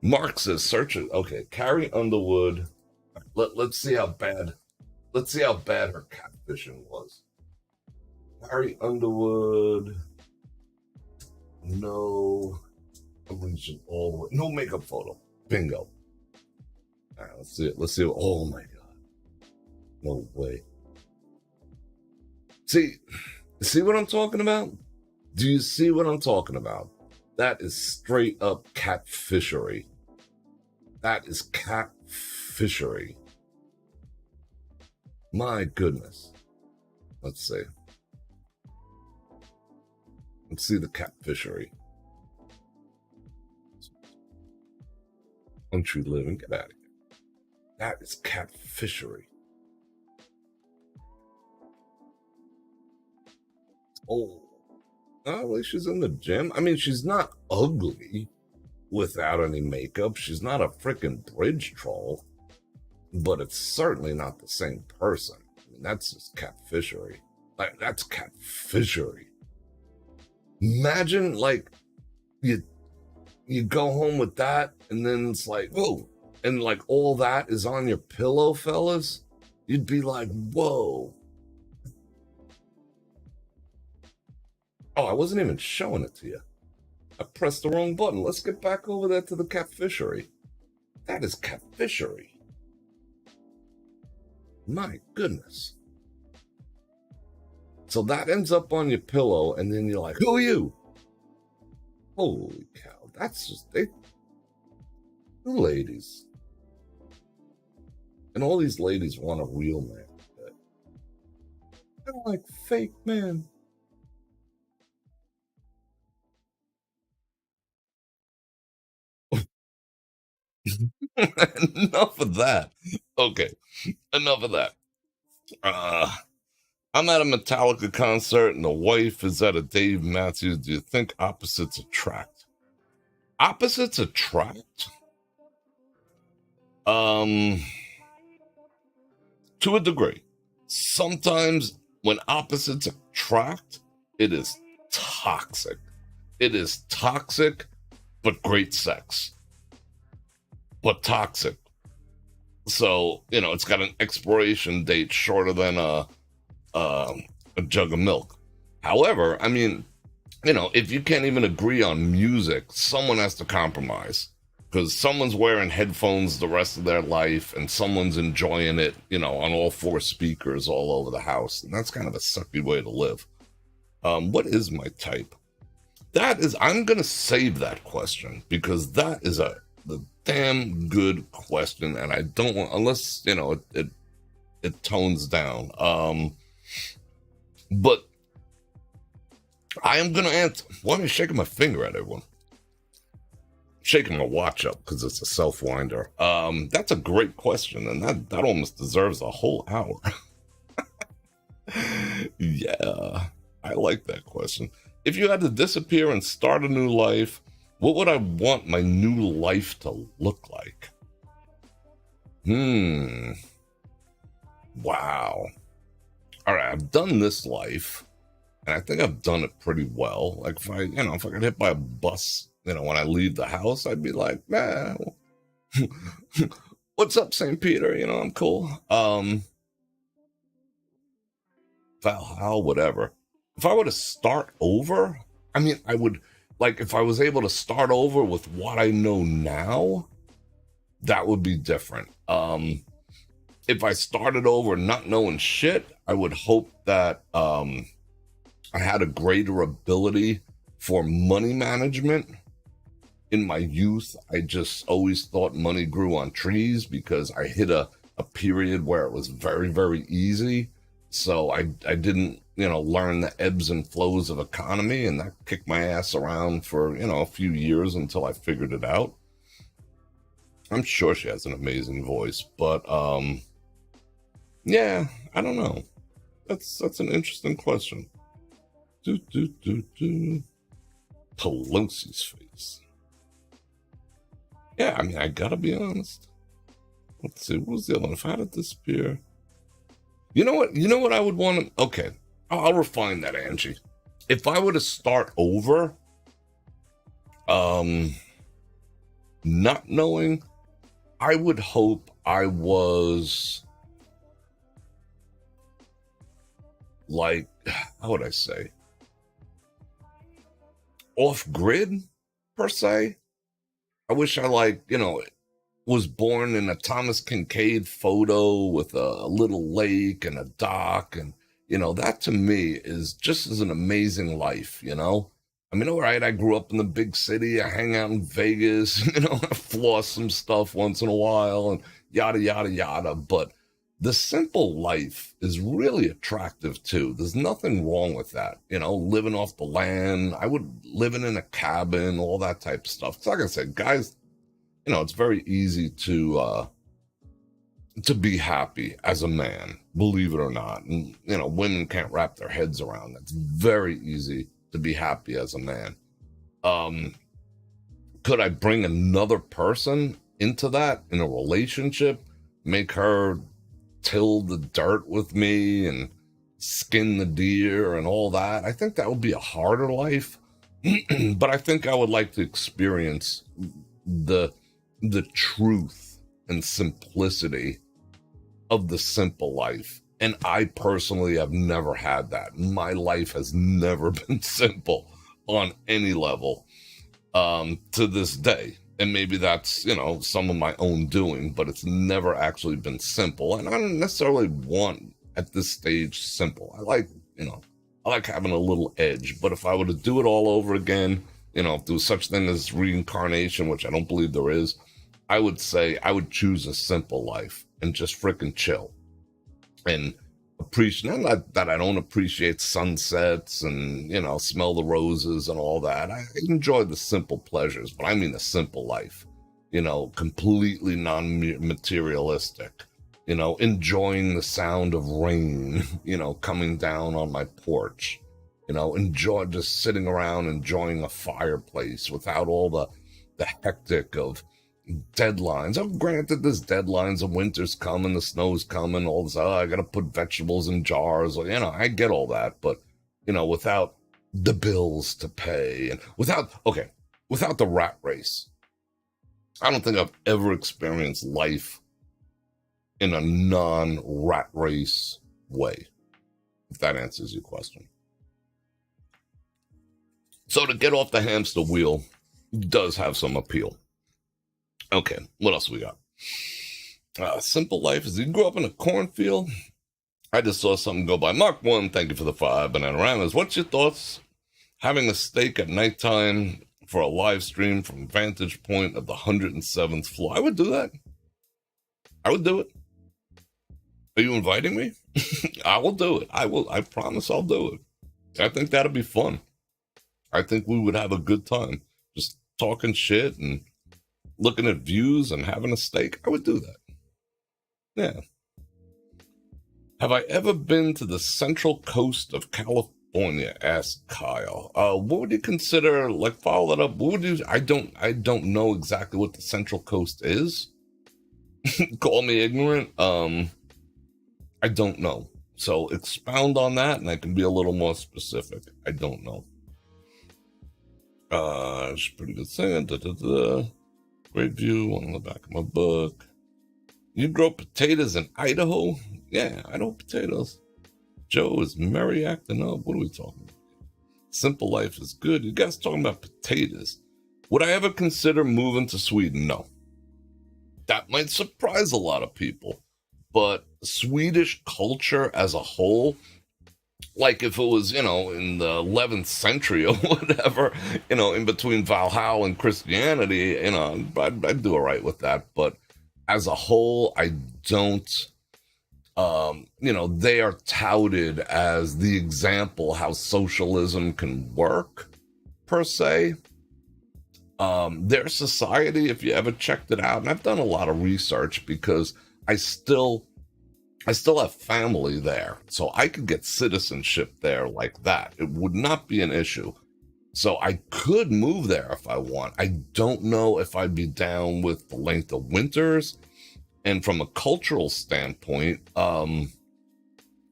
Mark says searching. Okay, Carrie Underwood. Let's see how bad. Let's see how bad her catfishing was. Carrie Underwood. No. I'm reaching all the way. No makeup photo. Bingo. All right, let's see it. Let's see it. Oh my God. No way. See what I'm talking about? Do you see what I'm talking about? That is straight up catfishery. That is catfishery. My goodness. Let's see. Let's see the catfishery. Country living, get out of here. That is catfishery. Oh, at least she's in the gym. I mean, she's not ugly without any makeup. She's not a freaking bridge troll, but it's certainly not the same person. I mean, that's just catfishery. Like, that's catfishery. Imagine, like, you go home with that, and then it's like, whoa, and like all that is on your pillow, fellas. You'd be like, whoa. Oh, I wasn't even showing it to you. I pressed the wrong button. Let's get back over there to the catfishery. That is catfishery. My goodness. So that ends up on your pillow, and then you're like, who are you? Holy cow. That's just, the ladies. And all these ladies want a real man. I don't like fake men. Enough of that. Okay, enough of that. I'm at a Metallica concert and the wife is at a Dave Matthews. Do you think opposites attract? Opposites attract? To a degree. Sometimes when opposites attract, it is toxic. It is toxic, but great sex. But toxic. So, it's got an expiration date shorter than a jug of milk. However, I mean, if you can't even agree on music, someone has to compromise. Because someone's wearing headphones the rest of their life and someone's enjoying it, on all four speakers all over the house. And that's kind of a sucky way to live. What is my type? I'm going to save that question because that is the damn good question. And I don't want, unless, it tones down. But I am going to answer. Why am I shaking my finger at everyone? Shaking my watch up because it's a self-winder. That's a great question, and that almost deserves a whole hour. Yeah, I like that question. If you had to disappear and start a new life, what would I want my new life to look like? Wow. All right, I've done this life, and I think I've done it pretty well. Like if I got hit by a bus, when I leave the house, I'd be like, what's up, St. Peter? I'm cool. Valhalla, whatever. If I were to start over, I mean, I would, like, if I was able to start over with what I know now, that would be different. If I started over not knowing shit, I would hope that I had a greater ability for money management. In my youth, I just always thought money grew on trees because I hit a period where it was very, very easy. So I didn't, learn the ebbs and flows of economy, and that kicked my ass around for, a few years until I figured it out. I'm sure she has an amazing voice, but yeah, I don't know. That's an interesting question. Pelosi's face. Yeah, I mean, I gotta be honest. Let's see, what was the other one? If I had to disappear. You know what I would want to... Okay, I'll refine that, Angie. If I were to start over, not knowing, I would hope I was... like, how would I say? Off-grid, per se. I wish I was born in a Thomas Kincaid photo with a little lake and a dock. And, that to me is just as an amazing life, I mean, all right, I grew up in the big city. I hang out in Vegas, I floss some stuff once in a while and yada, yada, yada. But the simple life is really attractive too. There's nothing wrong with that. Living off the land. I would living in a cabin, all that type of stuff. It's like I said, guys, it's very easy to to be happy as a man, believe it or not. And, women can't wrap their heads around that. It's very easy to be happy as a man. Could I bring another person into that in a relationship, make her till the dirt with me and skin the deer and all that? I think that would be a harder life. But I think I would like to experience the truth and simplicity of the simple life. And I personally have never had that. My life has never been simple on any level to this day. And maybe that's, some of my own doing, but it's never actually been simple. And I don't necessarily want at this stage simple. I like having a little edge. But if I were to do it all over again, if there was such thing as reincarnation, which I don't believe there is, I would say I would choose a simple life and just frickin' chill and appreciate. Not that I don't appreciate sunsets and, smell the roses and all that. I enjoy the simple pleasures, but I mean a simple life, completely non-materialistic, enjoying the sound of rain, coming down on my porch, enjoy just sitting around enjoying a fireplace without all the hectic of deadlines. Granted, there's deadlines, the winter's coming, the snow's coming, all this, I gotta put vegetables in jars, I get all that, but, without the bills to pay and without the rat race. I don't think I've ever experienced life in a non-rat race way, if that answers your question. So to get off the hamster wheel does have some appeal. Okay, what else we got? Simple life is you grew up in a cornfield. I just saw something go by. Mark 1, thank you for the 5 bananas. What's your thoughts having a steak at nighttime for a live stream from vantage point of the 107th floor? I would do that. I would do it. Are you inviting me? I will do it. I promise I'll do it. I think that'd be fun. I think we would have a good time. Just talking shit and looking at views and having a steak. I would do that. Yeah. Have I ever been to the central coast of California? Asked Kyle. What would you consider, follow that up? What would you, I don't know exactly what the central coast is. Call me ignorant. I don't know. So expound on that and I can be a little more specific. I don't know. It's a pretty good thing. Great view on the back of my book. You grow potatoes in Idaho? Yeah, Idaho potatoes. Joe is merry acting up. What are we talking about? Simple life is good. You guys talking about potatoes. Would I ever consider moving to Sweden? No. That might surprise a lot of people. But Swedish culture as a whole, like if it was, in the 11th century or whatever, in between Valhalla and Christianity, I'd do all right with that. But as a whole, I don't, they are touted as the example how socialism can work, per se. Their society, if you ever checked it out, and I've done a lot of research because I still have family there, so I could get citizenship there like that. It would not be an issue. So I could move there if I want. I don't know if I'd be down with the length of winters. And from a cultural standpoint,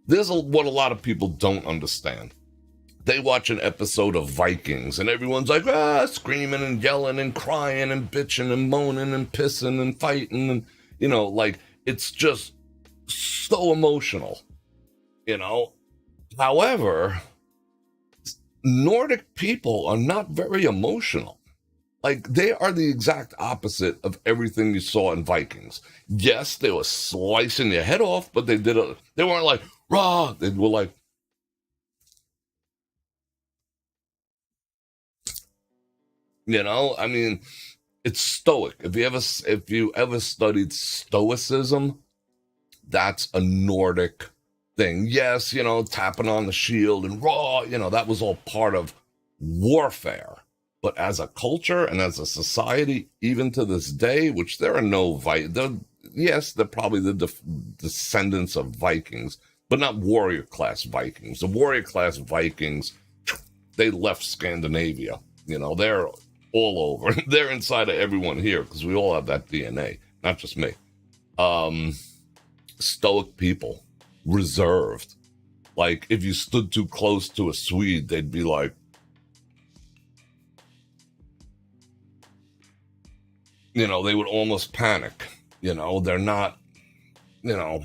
there's what a lot of people don't understand. They watch an episode of Vikings and everyone's like, screaming and yelling and crying and bitching and moaning and pissing and fighting. And, it's just so emotional, However, Nordic people are not very emotional. They are the exact opposite of everything you saw in Vikings. Yes, they were slicing your head off, but they weren't like, rah, they were like, it's stoic. If you ever studied stoicism, that's a Nordic thing. Yes, tapping on the shield and raw, that was all part of warfare. But as a culture and as a society, even to this day, which there are no yes, they're probably the descendants of Vikings, but not warrior class Vikings. The warrior class Vikings, they left Scandinavia. They're all over. They're inside of everyone here because we all have that DNA, not just me. Stoic people, reserved. Like, if you stood too close to a Swede, they'd be like, they would almost panic. They're not, they're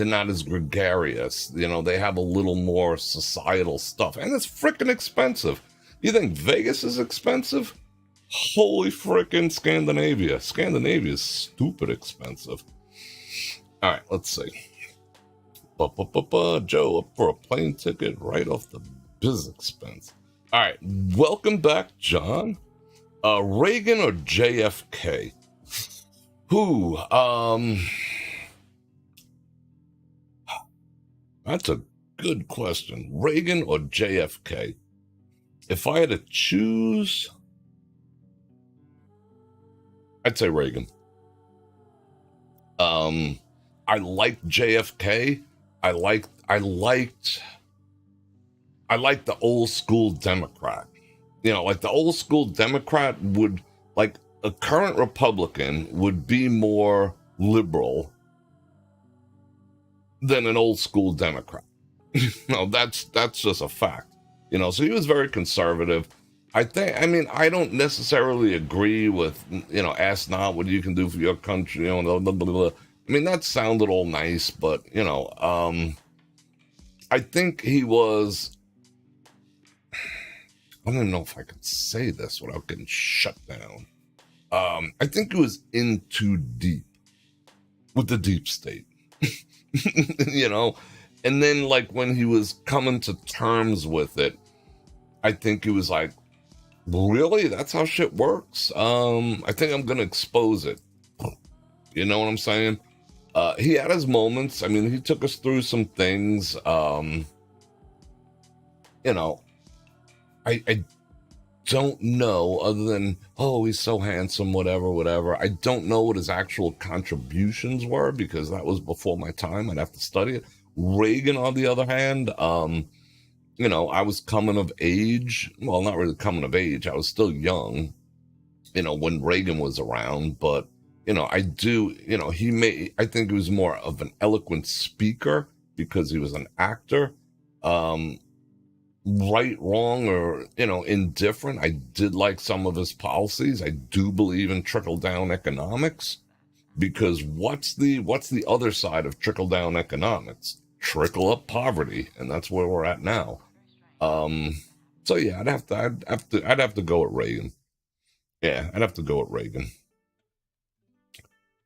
not as gregarious. They have a little more societal stuff. And it's freaking expensive. You think Vegas is expensive? Holy frickin' Scandinavia. Scandinavia is stupid expensive. All right, let's see. Joe, up for a plane ticket right off the biz expense. All right, welcome back, John. Reagan or JFK? Who? That's a good question. Reagan or JFK? If I had to choose, I'd say Reagan. I liked JFK. I liked the old school Democrat. Like the old school Democrat would, like a current Republican would be more liberal than an old school Democrat. That's just a fact. So he was very conservative. I don't necessarily agree with, ask not what you can do for your country, blah, blah, blah, blah. That sounded all nice, but, I think he was, I don't know if I could say this without getting shut down. I think he was in too deep with the deep state, and then like when he was coming to terms with it, I think he was like, really? That's how shit works? I think I'm going to expose it. You know what I'm saying? He had his moments. He took us through some things. I don't know, other than, oh, he's so handsome, whatever. I don't know what his actual contributions were because that was before my time. I'd have to study it. Reagan, on the other hand, I was coming of age. Well, not really coming of age. I was still young, when Reagan was around, but I think he was more of an eloquent speaker because he was an actor. Right, wrong, or, indifferent. I did like some of his policies. I do believe in trickle-down economics because what's the other side of trickle-down economics? Trickle-up poverty, and that's where we're at now. So yeah, I'd have to go with Reagan. Yeah, I'd have to go with Reagan.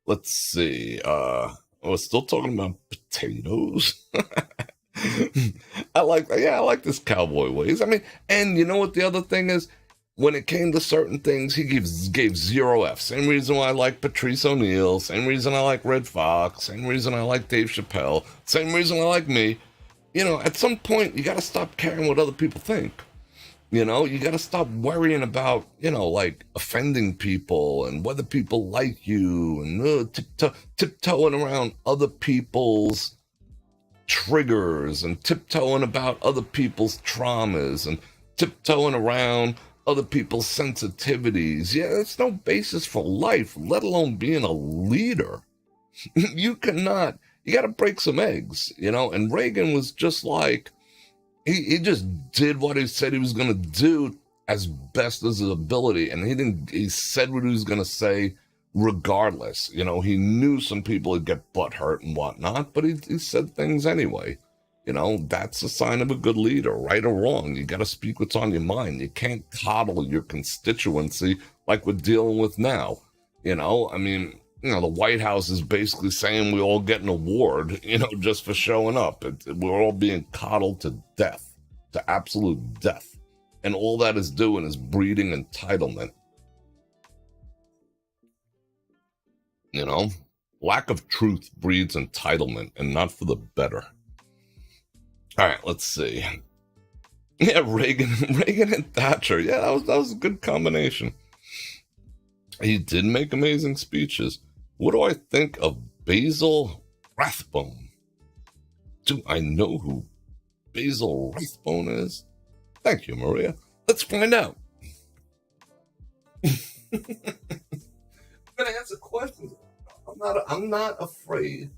Let's see. We're still talking about potatoes. I like this cowboy ways. And you know what the other thing is? When it came to certain things, he gave 0 F. Same reason why I like Patrice O'Neal. Same reason I like Red Fox. Same reason I like Dave Chappelle. Same reason I like me. At some point, you got to stop caring what other people think. You got to stop worrying about, like offending people and whether people like you and tiptoeing around other people's triggers and tiptoeing about other people's traumas and tiptoeing around other people's sensitivities. Yeah, that's no basis for life, let alone being a leader. You got to break some eggs, and Reagan was just like, he just did what he said he was going to do as best as his ability. And he said what he was going to say regardless. He knew some people would get butt hurt and whatnot, but he said things anyway. That's a sign of a good leader, right or wrong. You got to speak what's on your mind. You can't coddle your constituency like we're dealing with now. The White House is basically saying we all get an award, just for showing up. We're all being coddled to death, to absolute death. And all that is doing is breeding entitlement. Lack of truth breeds entitlement, and not for the better. All right, let's see. Yeah, Reagan and Thatcher. Yeah, that was a good combination. He did make amazing speeches. What do I think of Basil Rathbone? Do I know who Basil Rathbone is? Thank you, Maria. Let's find out. I'm gonna answer questions. I'm not afraid.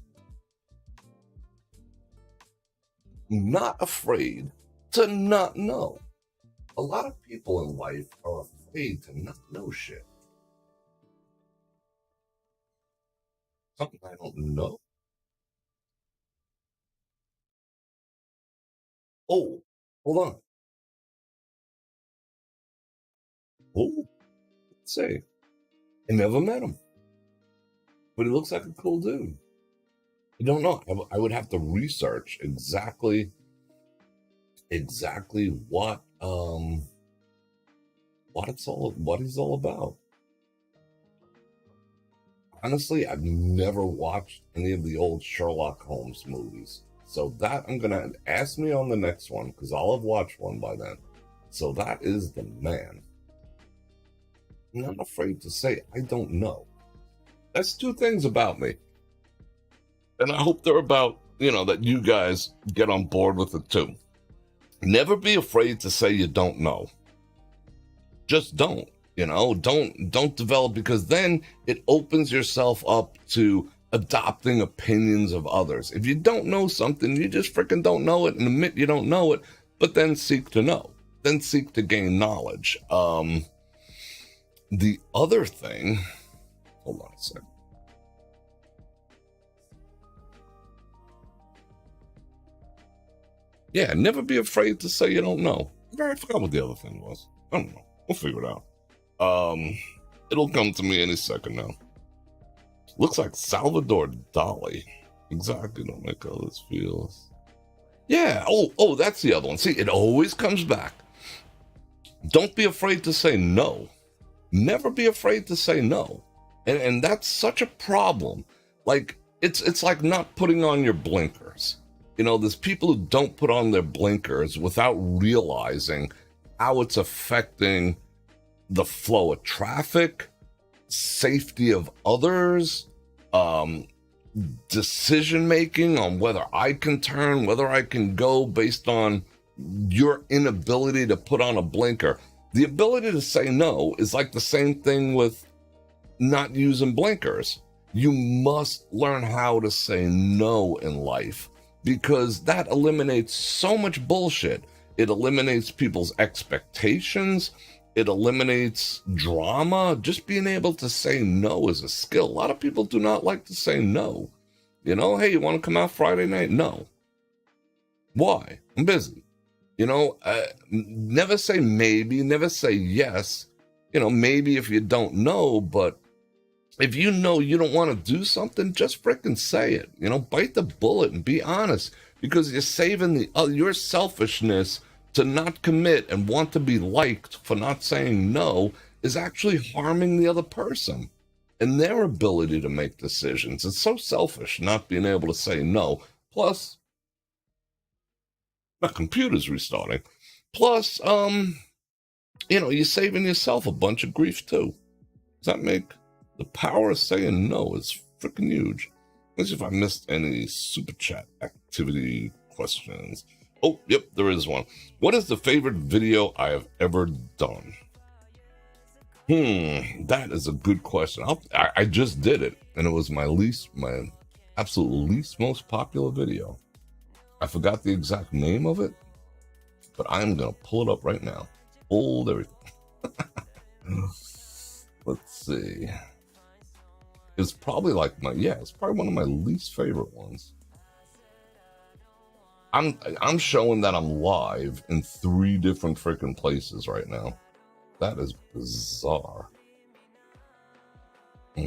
Not afraid to not know. A lot of people in life are afraid to not know shit. Something I don't know. Oh, hold on. Oh, let's say I never met him, but he looks like a cool dude. I don't know. I would have to research exactly what he's all about. Honestly, I've never watched any of the old Sherlock Holmes movies. So that I'm gonna ask me on the next one, because I'll have watched one by then. So that is the man. I'm not afraid to say I don't know. That's two things about me. And I hope they're about, that you guys get on board with it too. Never be afraid to say you don't know. Just don't. Don't develop, because then it opens yourself up to adopting opinions of others. If you don't know something, you just freaking don't know it and admit you don't know it, but then seek to know. Then seek to gain knowledge. The other thing, hold on a second. Yeah, never be afraid to say you don't know. I forgot what the other thing was. I don't know. We'll figure it out. It'll come to me any second now. Looks like Salvador Dali. Exactly. Don't make all this feels. Yeah. Oh, that's the other one. See, it always comes back. Don't be afraid to say no. Never be afraid to say no. And that's such a problem. Like, it's like not putting on your blinkers. There's people who don't put on their blinkers without realizing how it's affecting the flow of traffic, safety of others, decision making on whether I can turn, whether I can go based on your inability to put on a blinker. The ability to say no is like the same thing with not using blinkers. You must learn how to say no in life, because that eliminates so much bullshit. It eliminates people's expectations. It eliminates drama. Just being able to say no is a skill. A lot of people do not like to say no. Hey, you want to come out Friday night? No. Why? I'm busy. Never say maybe, never say yes. Maybe if you don't know, but if you know you don't want to do something, just frickin' say it. Bite the bullet and be honest, because you're saving your selfishness to not commit and want to be liked for not saying no is actually harming the other person and their ability to make decisions. It's so selfish not being able to say no. Plus, my computer's restarting. Plus, you're saving yourself a bunch of grief too. Does that make the power of saying no is freaking huge? Let's see if I missed any super chat activity questions. Oh, yep, there is one. What is the favorite video I have ever done? That is a good question. I just did it, and it was my absolute least most popular video. I forgot the exact name of it, but I'm going to pull it up right now. Hold everything. Let's see. It's probably it's probably one of my least favorite ones. I'm showing that I'm live in 3 different freaking places right now. That is bizarre. All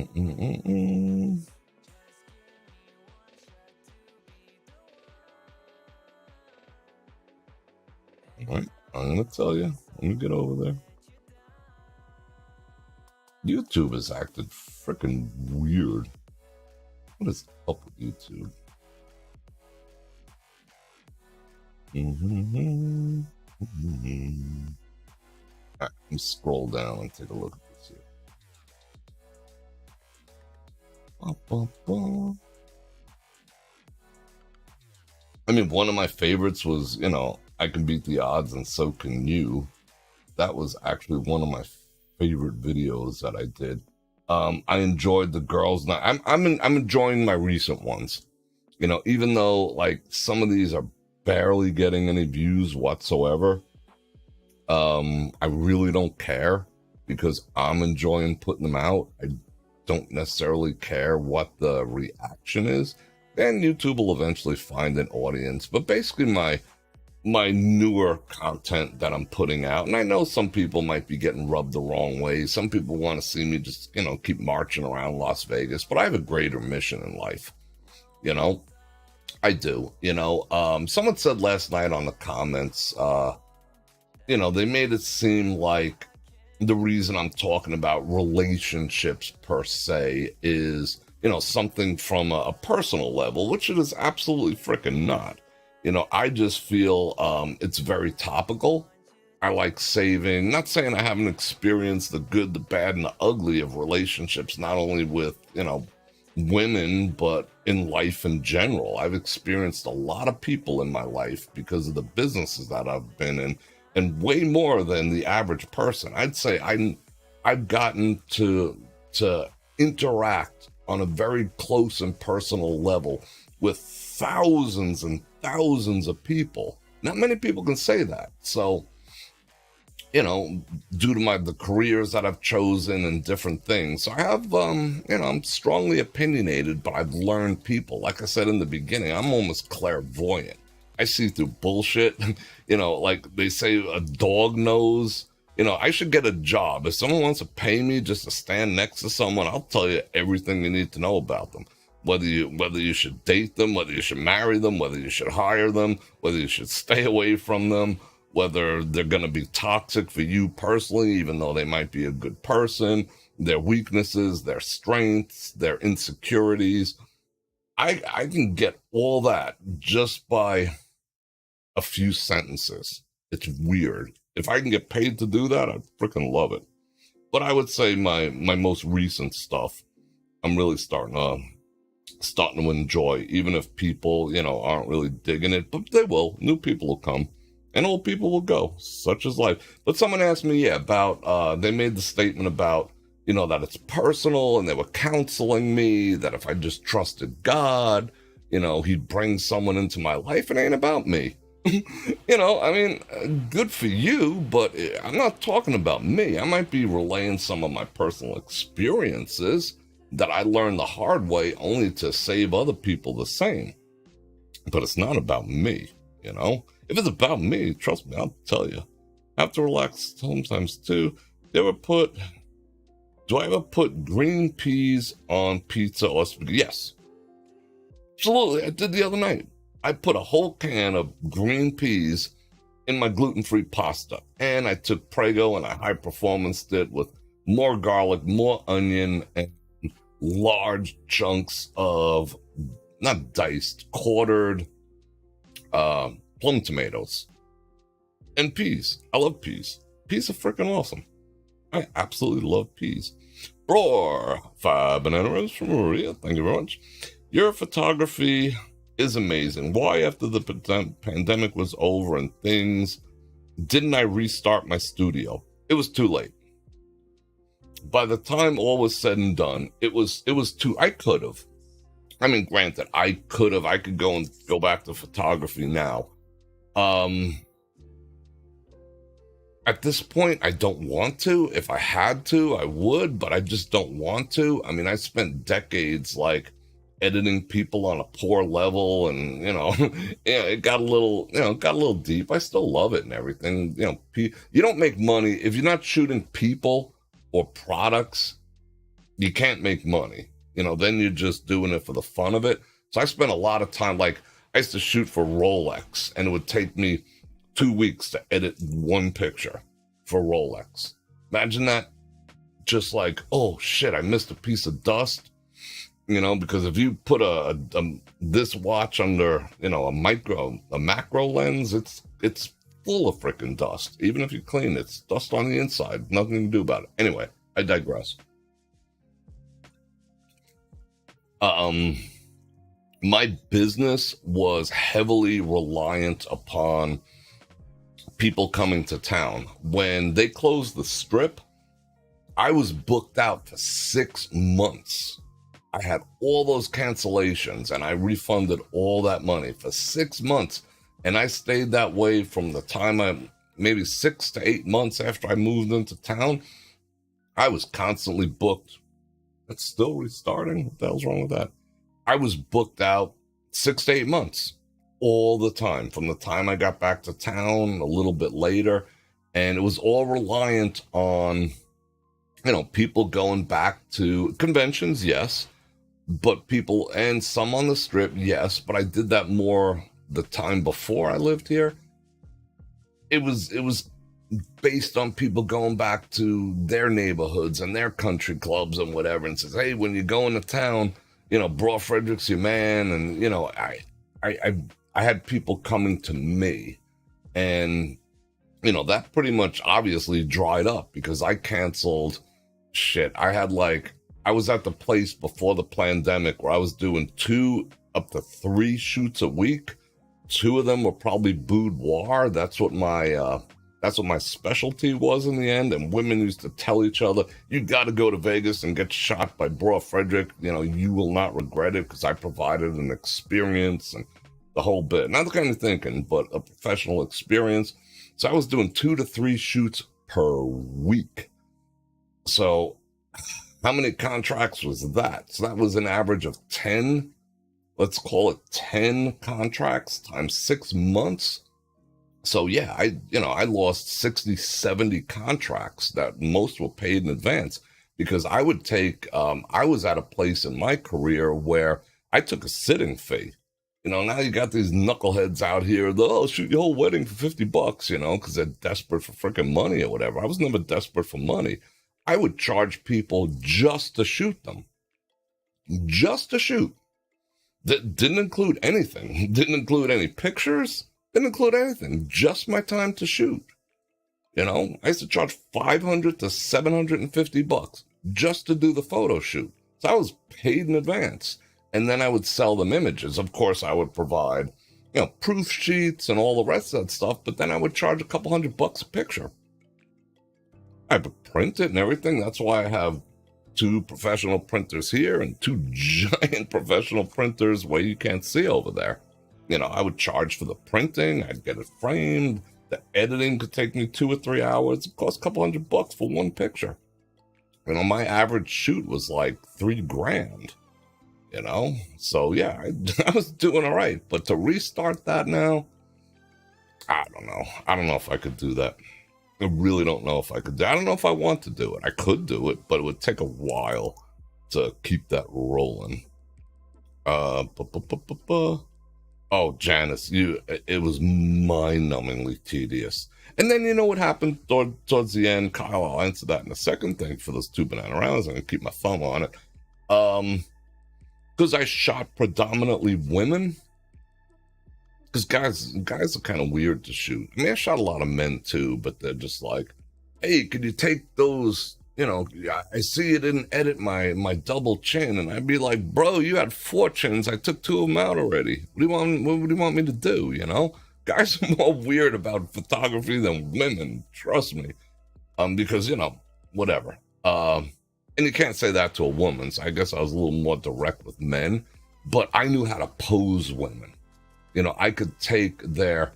right, I'm gonna tell you. Let me get over there. YouTube has acted freaking weird. What is up with YouTube? Right, let me scroll down and take a look at this here. I mean, one of my favorites was, I Can Beat the Odds and So Can You. That was actually one of my favorite videos that I did. I enjoyed the girls' night. I'm enjoying my recent ones. Even though like some of these are barely getting any views whatsoever. I really don't care because I'm enjoying putting them out. I don't necessarily care what the reaction is. And YouTube will eventually find an audience. But basically my newer content that I'm putting out, and I know some people might be getting rubbed the wrong way. Some people want to see me just, keep marching around Las Vegas, but I have a greater mission in life. I do. Someone said last night on the comments, they made it seem like the reason I'm talking about relationships per se is, something from a personal level, which it is absolutely freaking not. I just feel it's very topical. I like saving, not saying I haven't experienced the good, the bad, and the ugly of relationships, not only with, women, but in life in general. I've experienced a lot of people in my life because of the businesses that I've been in, and way more than the average person. I'd say I've gotten to interact on a very close and personal level with thousands and thousands of people. Not many people can say that. So, due to the careers that I've chosen and different things. So I have, I'm strongly opinionated, but I've learned people. Like I said in the beginning, I'm almost clairvoyant. I see through bullshit. Like they say a dog knows. I should get a job. If someone wants to pay me just to stand next to someone, I'll tell you everything you need to know about them. Whether you should date them, whether you should marry them, whether you should hire them, whether you should stay away from them, whether they're going to be toxic for you personally, even though they might be a good person, their weaknesses, their strengths, their insecurities. I can get all that just by a few sentences. It's weird. If I can get paid to do that, I'd freaking love it. But I would say my most recent stuff, I'm really starting to enjoy, even if people, aren't really digging it, but they will. New people will come and old people will go. Such is life. But someone asked me, about, they made the statement about, that it's personal, and they were counseling me that if I just trusted God, he'd bring someone into my life. It ain't about me. Good for you, but I'm not talking about me. I might be relaying some of my personal experiences that I learned the hard way only to save other people the same. But it's not about me, If it's about me, trust me, I'll tell you. I have to relax sometimes too. Do I ever put green peas on pizza or spaghetti? Yes. Absolutely. I did the other night. I put a whole can of green peas in my gluten-free pasta. And I took Prego and I high-performanced it with more garlic, more onion, and large chunks of, not diced, quartered plum tomatoes. And peas. I love peas. Peas are freaking awesome. I absolutely love peas. Bror, 5 banana rose from Maria. Thank you very much. Your photography is amazing. Why, after the pandemic was over and things, didn't I restart my studio? It was too late. By the time all was said and done, it was too. I could have. Granted, I could go back to photography now. At this point, I don't want to. If I had to, I would, but I just don't want to. I spent decades editing people on a poor level, and it got a little deep. I still love it and everything. You don't make money if you're not shooting people or products. You can't make money. Then you're just doing it for the fun of it. So I spent a lot of time. I used to shoot for Rolex, and it would take me 2 weeks to edit one picture for Rolex. Imagine that. Just oh shit, I missed a piece of dust. Because if you put this watch under, a macro lens, it's full of freaking dust. Even if you clean it, it's dust on the inside. Nothing to do about it. Anyway, I digress. Um, my business was heavily reliant upon people coming to town. When they closed the strip, I was booked out for 6 months. I had all those cancellations and I refunded all that money for 6 months. And I stayed that way from the time maybe 6 to 8 months after I moved into town. I was constantly booked. It's still restarting. What the hell's wrong with that? I was booked out 6 to 8 months all the time, from the time I got back to town a little bit later. And it was all reliant on, people going back to conventions, yes, but people, and some on the strip, yes, but I did that more the time before I lived here. It was based on people going back to their neighborhoods and their country clubs and whatever, and says, hey, when you go into town, Bror Fredrik's your man. And, I had people coming to me, and, that pretty much obviously dried up because I canceled shit. I was at the place before the pandemic where I was doing 2 up to 3 shoots a week. 2 of them were probably boudoir. That's what my specialty was in the end. And women used to tell each other, you got to go to Vegas and get shot by Bror Fredrik. You will not regret it, because I provided an experience and the whole bit. Not the kind of thinking, but a professional experience. So I was doing 2 to 3 shoots per week. So how many contracts was that? So that was an average of 10, let's call it 10 contracts times 6 months. So yeah, I lost 60, 70 contracts that most were paid in advance, because I would take, I was at a place in my career where I took a sitting fee. Now you got these knuckleheads out here, they'll shoot your whole wedding for $50, because they're desperate for freaking money or whatever. I was never desperate for money. I would charge people just to shoot them. Just to shoot. That didn't include anything. Didn't include any pictures. Didn't include anything. Just my time to shoot. I used to charge $500 to $750 just to do the photo shoot. So I was paid in advance. And then I would sell them images. Of course, I would provide, proof sheets and all the rest of that stuff. But then I would charge a couple $100 a picture. I would print it and everything. That's why I have 2 professional printers here and 2 giant professional printers where you can't see over there. I would charge for the printing. I'd get it framed. The editing could take me 2 or 3 hours. It cost a couple $100 for one picture. My average shoot was like $3,000. So yeah, I was doing all right. But to restart that now, I don't know. I don't know if I could do that. I really don't know if I could do it. I don't know if I want to do it. I could do it, but it would take a while to keep that rolling. Oh, Janice, it was mind-numbingly tedious. And then you know what happened towards the end? Kyle, I'll answer that in a second. Thank you for those 2 banana rounds. I'm going to keep my thumb on it. Because I shot predominantly women. Because guys are kind of weird to shoot. I mean, I shot a lot of men too, but they're just like, hey, could you take those, I see you didn't edit my double chin. And I'd be like, bro, you had 4 chins. I took 2 of them out already. What do you want me to do, Guys are more weird about photography than women, trust me. Because, whatever. And you can't say that to a woman, so I guess I was a little more direct with men. But I knew how to pose women. I could take their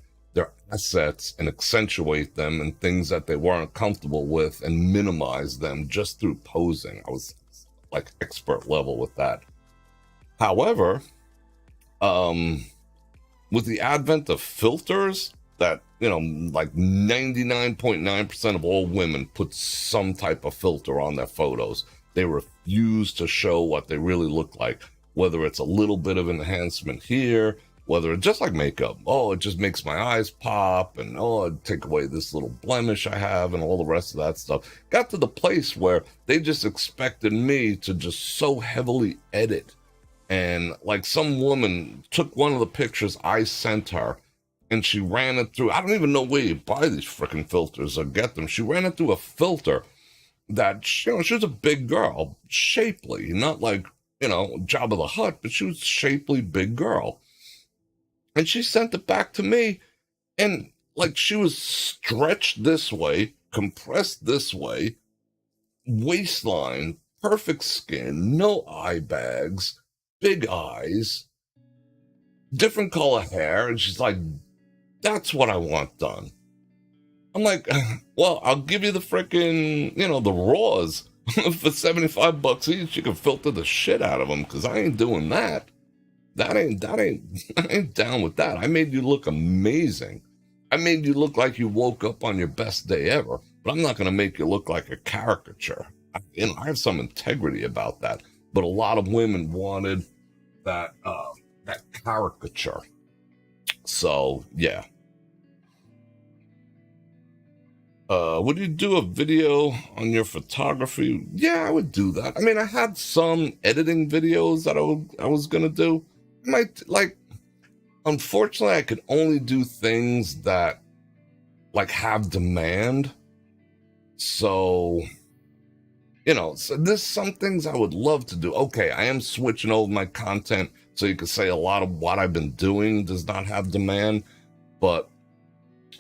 assets and accentuate them and things that they weren't comfortable with and minimize them just through posing. I was like expert level with that. However, with the advent of filters that, like 99.9% of all women put some type of filter on their photos. They refuse to show what they really look like, whether it's a little bit of enhancement here, whether it's just like makeup. Oh, it just makes my eyes pop, and it'd take away this little blemish I have, and all the rest of that stuff. Got to the place where they just expected me to just so heavily edit. And like some woman took one of the pictures I sent her, and she ran it through. I don't even know where you buy these freaking filters or get them. She ran it through a filter that, she was a big girl, shapely, not like, Jabba the Hutt, but she was a shapely big girl. And she sent it back to me, and like she was stretched this way, compressed this way, waistline, perfect skin, no eye bags, big eyes, different color hair. And she's like, that's what I want done. I'm like, well, I'll give you the frickin', the raws for $75 each. You can filter the shit out of them, because I ain't doing that. I ain't down with that. I made you look amazing. I made you look like you woke up on your best day ever, but I'm not going to make you look like a caricature. I have some integrity about that, but a lot of women wanted that caricature. So, yeah. Would you do a video on your photography? Yeah, I would do that. I mean, I had some editing videos that I was going to do. Unfortunately, I could only do things that, have demand. So, so there's some things I would love to do. Okay, I am switching over my content, so you could say a lot of what I've been doing does not have demand. But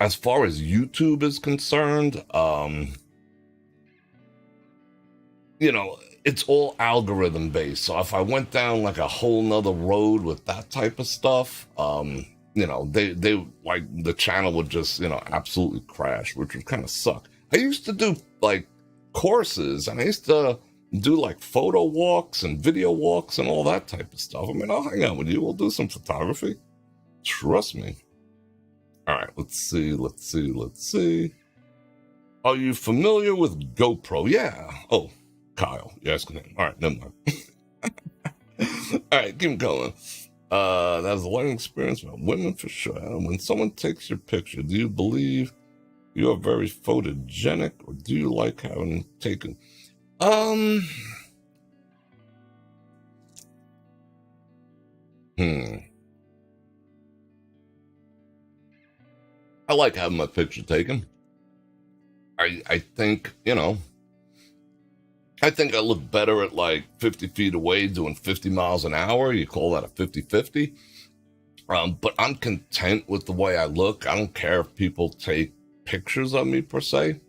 as far as YouTube is concerned, it's all algorithm based. So if I went down like a whole nother road with that type of stuff, they like the channel would just, absolutely crash, which would kind of suck. I used to do like courses, and I used to do like photo walks and video walks and all that type of stuff. I mean, I'll hang out with you. We'll do some photography. Trust me. All right, let's see. Are you familiar with GoPro? Yeah. Oh, Kyle, you're asking him. All right, never mind. All right, keep going. That was a learning experience with women for sure. When someone takes your picture, do you believe you are very photogenic, or do you like having taken? I like having my picture taken. I think, I think I look better at like 50 feet away doing 50 miles an hour. You call that a 50-50. But I'm content with the way I look. I don't care if people take pictures of me per se.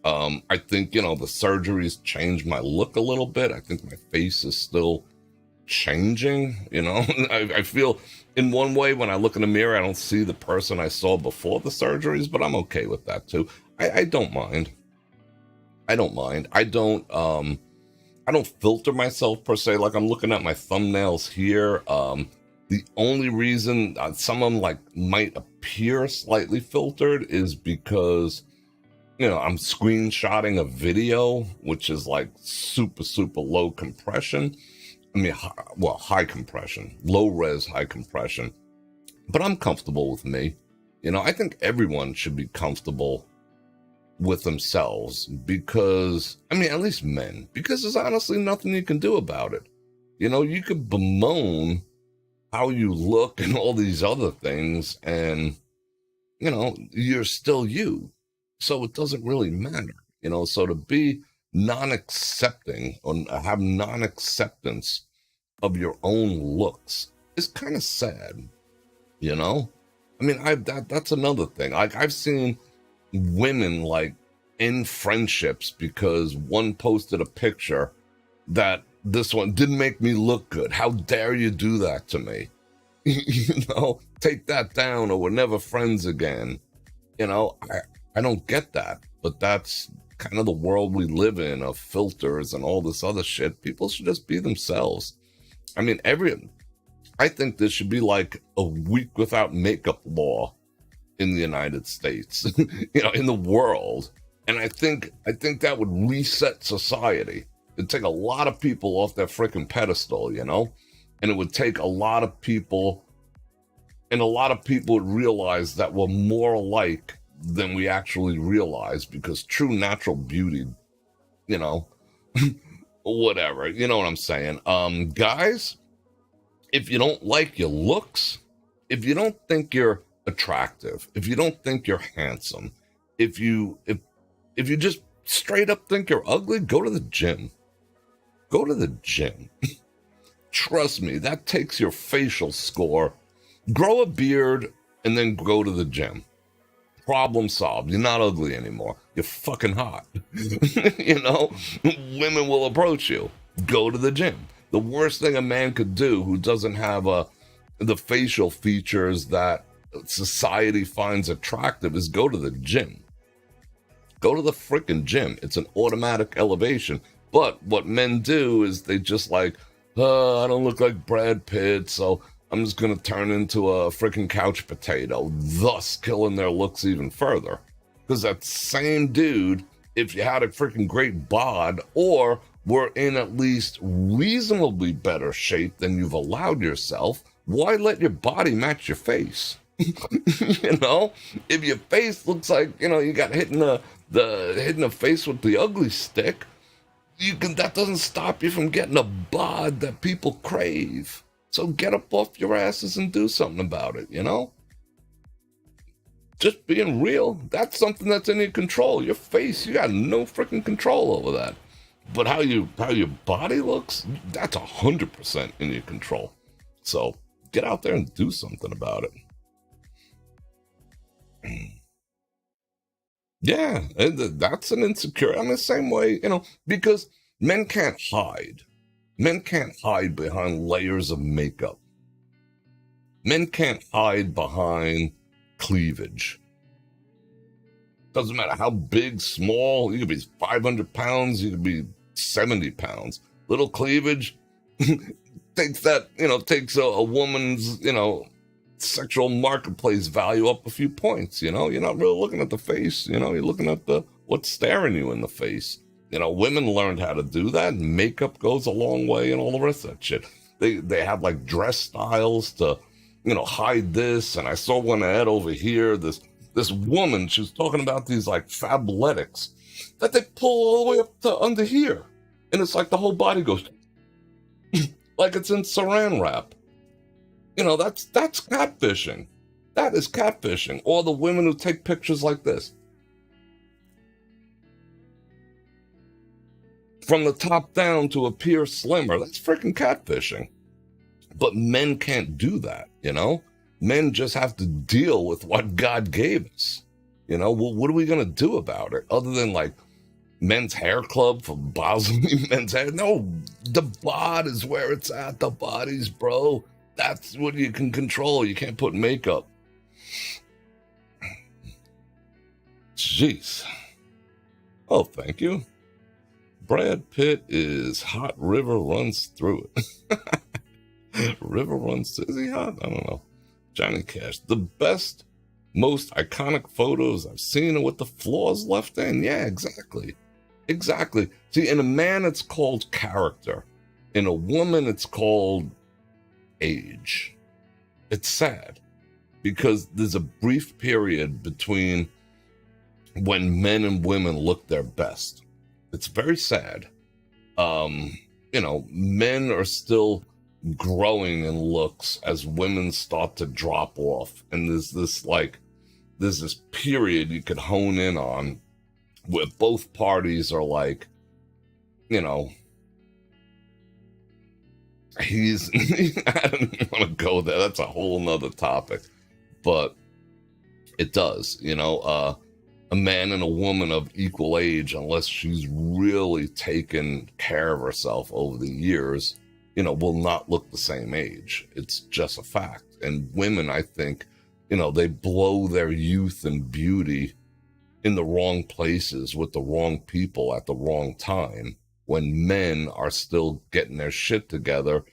I think, the surgeries changed my look a little bit. I think my face is still changing, I feel in one way when I look in the mirror, I don't see the person I saw before the surgeries, but I'm okay with that too. I don't mind. I don't filter myself per se. Like I'm looking at my thumbnails here. The only reason some of them like might appear slightly filtered is because, I'm screenshotting a video, which is like super, super low compression. I mean, high compression, low res, high compression. But I'm comfortable with me. I think everyone should be comfortable with themselves because, at least men, because there's honestly nothing you can do about it. You could bemoan how you look and all these other things, and, you're still you. So it doesn't really matter, so to be non-accepting or have non-acceptance of your own looks is kind of sad, that's another thing. Like I've seen women like in friendships because one posted a picture that this one didn't make me look good. How dare you do that to me? Take that down or we're never friends again. I don't get that, but that's kind of the world we live in of filters and all this other shit. People should just be themselves. I think there should be like a week without makeup law in the United States, in the world. And I think that would reset society. It'd take a lot of people off that freaking pedestal, and it would take a lot of people, and a lot of people would realize that we're more alike than we actually realize, because true natural beauty, whatever, you know what I'm saying? Guys, if you don't like your looks, if you don't think you're attractive, if you don't think you're handsome, if you just straight up think you're ugly, go to the gym. Trust me, that takes your facial score. Grow a beard and then go to the gym. Problem solved. You're not ugly anymore. You're fucking hot. Women will approach you. Go to the gym. The worst thing a man could do who doesn't have the facial features that society finds attractive is go to the gym. Go to the freaking gym. It's an automatic elevation. But what men do is they just like, I don't look like Brad Pitt, so I'm just going to turn into a freaking couch potato, thus killing their looks even further. Because that same dude, if you had a freaking great bod or were in at least reasonably better shape than you've allowed yourself, why let your body match your face? If your face looks like, you got hitting the face with the ugly stick, that doesn't stop you from getting a bod that people crave. So get up off your asses and do something about it, Just being real, that's something that's in your control. Your face, you got no freaking control over that. But how your body looks, that's 100% in your control. So get out there and do something about it. Yeah, that's an insecurity. I'm the same way, because men can't hide. Men can't hide behind layers of makeup. Men can't hide behind cleavage. Doesn't matter how big, small, you could be 500 pounds, you could be 70 pounds. Little cleavage takes a woman's, sexual marketplace value up a few points, You're not really looking at the face, you're looking at what's staring you in the face. Women learned how to do that. Makeup goes a long way and all the rest of that shit. They have like dress styles to, hide this. And I saw one ad over here, this woman, she was talking about these like fabletics that they pull all the way up to under here. And it's like the whole body goes like it's in saran wrap. That's catfishing. That is catfishing. Or the women who take pictures like this. From the top down to appear slimmer. That's freaking catfishing. But men can't do that, Men just have to deal with what God gave us. Well, what are we going to do about it? Other than like men's hair club for Bosley men's hair? No, the bod is where it's at. The bodies, bro. That's what you can control. You can't put makeup. Jeez. Oh, thank you. Brad Pitt is hot. River runs through it. River runs through. Is he hot? I don't know. Johnny Cash. The best, most iconic photos I've seen are with the flaws left in. Yeah, exactly. Exactly. See, in a man, it's called character. In a woman, it's called age. It's sad because there's a brief period between when men and women look their best. It's very sad. Men are still growing in looks as women start to drop off. And there's this period you could hone in on where both parties are like, I don't even want to go there. That's a whole nother topic. But it does, a man and a woman of equal age, unless she's really taken care of herself over the years, will not look the same age. It's just a fact. And women, I think, they blow their youth and beauty in the wrong places with the wrong people at the wrong time, when men are still getting their shit together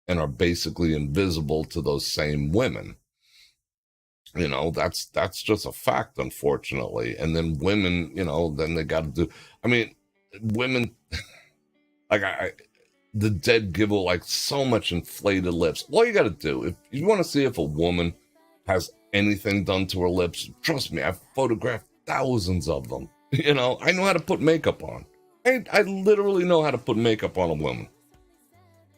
and are basically invisible to those same women. That's just a fact, unfortunately. And then women, then they got to do, women, like the dead give like so much inflated lips. All you got to do, if you want to see if a woman has anything done to her lips, trust me, I've photographed thousands of them. I know how to put makeup on. I literally know how to put makeup on a woman.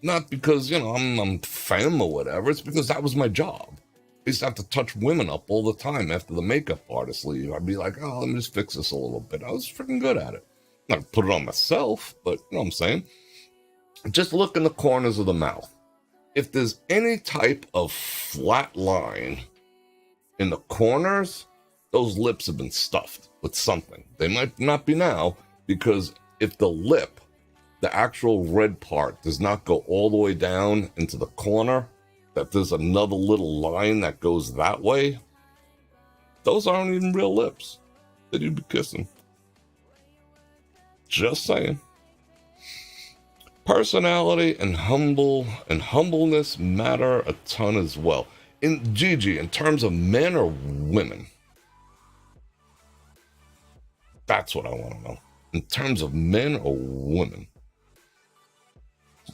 Not because, I'm femme or whatever. It's because that was my job. I used to have to touch women up all the time after the makeup artist leave. I'd be like, oh, let me just fix this a little bit. I was freaking good at it. Not put it on myself, but you know what I'm saying? Just look in the corners of the mouth. if there's any type of flat line in the corners, those lips have been stuffed with something. They might not be now, because if the lip, the actual red part, does not go all the way down into the corner, that there's another little line that goes that way, those aren't even real lips that you'd be kissing. Just saying. Personality and humbleness matter a ton as well. In Gigi, in terms of men or women? That's what I want to know. In terms of men or women?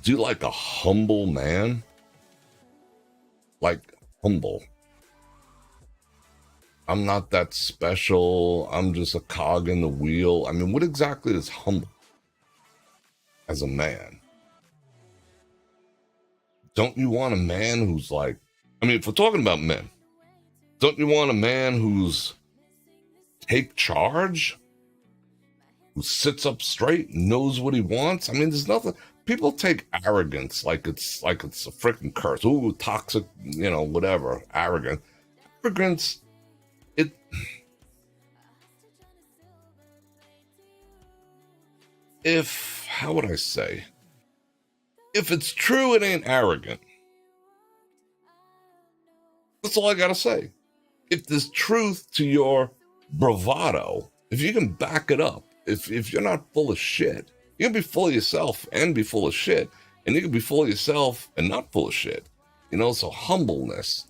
Do you like a humble man? Like, humble. I'm not that special. I'm just a cog in the wheel. I mean, what exactly is humble as a man? Don't you want a man who's like, I mean, if we're talking about men, don't you want a man who's take charge? Who sits up straight, knows what he wants? I mean, there's nothing. People take arrogance like it's a freaking curse. Ooh, toxic, whatever, arrogant. Arrogance, how would I say? If it's true, it ain't arrogant. That's all I gotta say. If there's truth to your bravado, if you can back it up, if you're not full of shit, you can be full of yourself and be full of shit, and you can be full of yourself and not full of shit. So humbleness.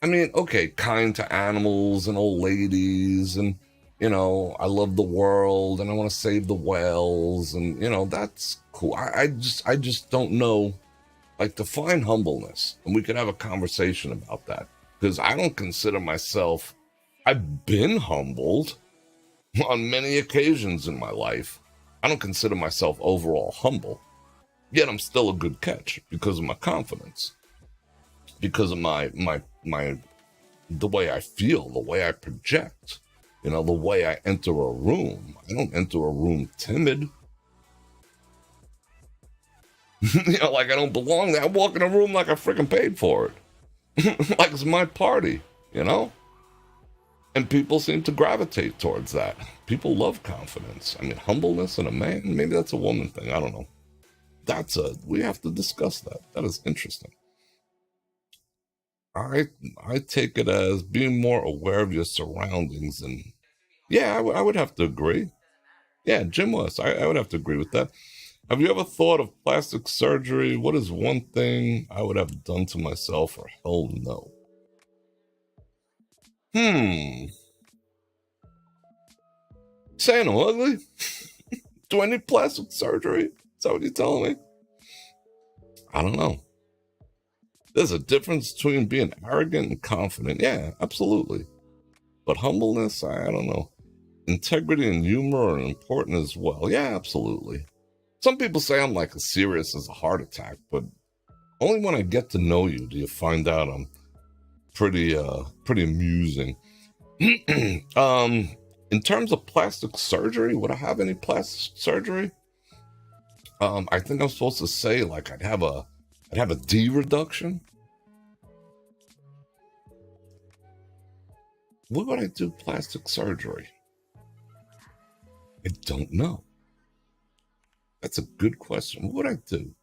I mean, okay, kind to animals and old ladies, and I love the world and I want to save the whales, and that's cool. I just don't know, like, define humbleness, and we could have a conversation about that, because I don't consider myself. I've been humbled on many occasions in my life. I don't consider myself overall humble, yet I'm still a good catch because of my confidence, because of my the way I feel, the way I project, the way I enter a room. I don't enter a room timid. Like I don't belong there. I walk in a room like I freaking paid for it. Like it's my party, And people seem to gravitate towards that. People love confidence. I mean, humbleness in a man, maybe that's a woman thing. I don't know. We have to discuss that. That is interesting. I take it as being more aware of your surroundings, and yeah, I would have to agree. Yeah, Jim West, I would have to agree with that. Have you ever thought of plastic surgery? What is one thing I would have done to myself, or hell no? Saying I'm ugly? Do I need plastic surgery? Is that what you're telling me? I don't know. There's a difference between being arrogant and confident. Yeah, absolutely. But humbleness, I don't know. Integrity and humor are important as well. Yeah, absolutely. Some people say I'm like as serious as a heart attack, but only when I get to know you do you find out I'm pretty amusing. In terms of plastic surgery, would I have any plastic surgery? I think I'm supposed to say like I'd have a D reduction. What would I do plastic surgery? I don't know. That's a good question. What would I do?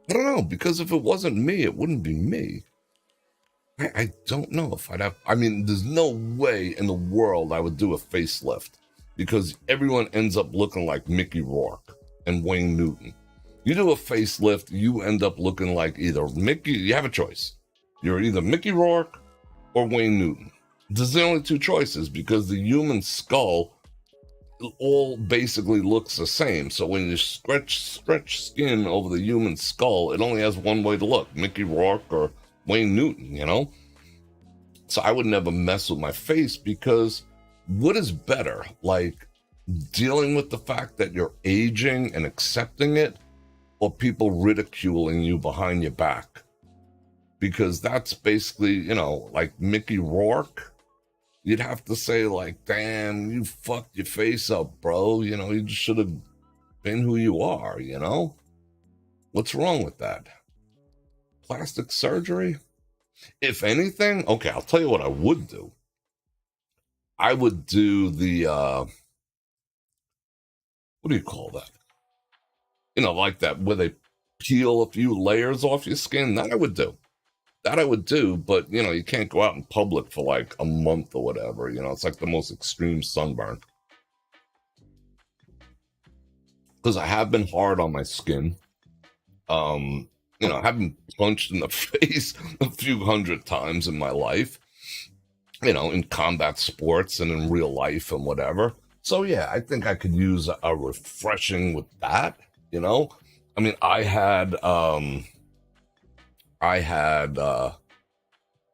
I don't know, because if it wasn't me, it wouldn't be me. I don't know if I'd have. I mean, there's no way in the world I would do a facelift, because everyone ends up looking like Mickey Rourke and Wayne Newton. You do a facelift, you end up looking like either Mickey. You have a choice. You're either Mickey Rourke or Wayne Newton. There's the only two choices, because the human skull all basically looks the same. So when you stretch skin over the human skull, it only has one way to look: Mickey Rourke or Wayne Newton, So I would never mess with my face, because what is better, like dealing with the fact that you're aging and accepting it, or people ridiculing you behind your back? Because that's basically, like Mickey Rourke. You'd have to say like, damn, you fucked your face up, bro. You just should have been who you are, What's wrong with that? plastic surgery? If anything, okay, I'll tell you what I would do. I would do the, what do you call that? Like that, where they peel a few layers off your skin. That I would do. But, you can't go out in public for like a month or whatever. It's like the most extreme sunburn. Because I have been hard on my skin. I have been punched in the face a few hundred times in my life, in combat sports and in real life and whatever. So, yeah, I think I could use a refreshing with that, I mean, I had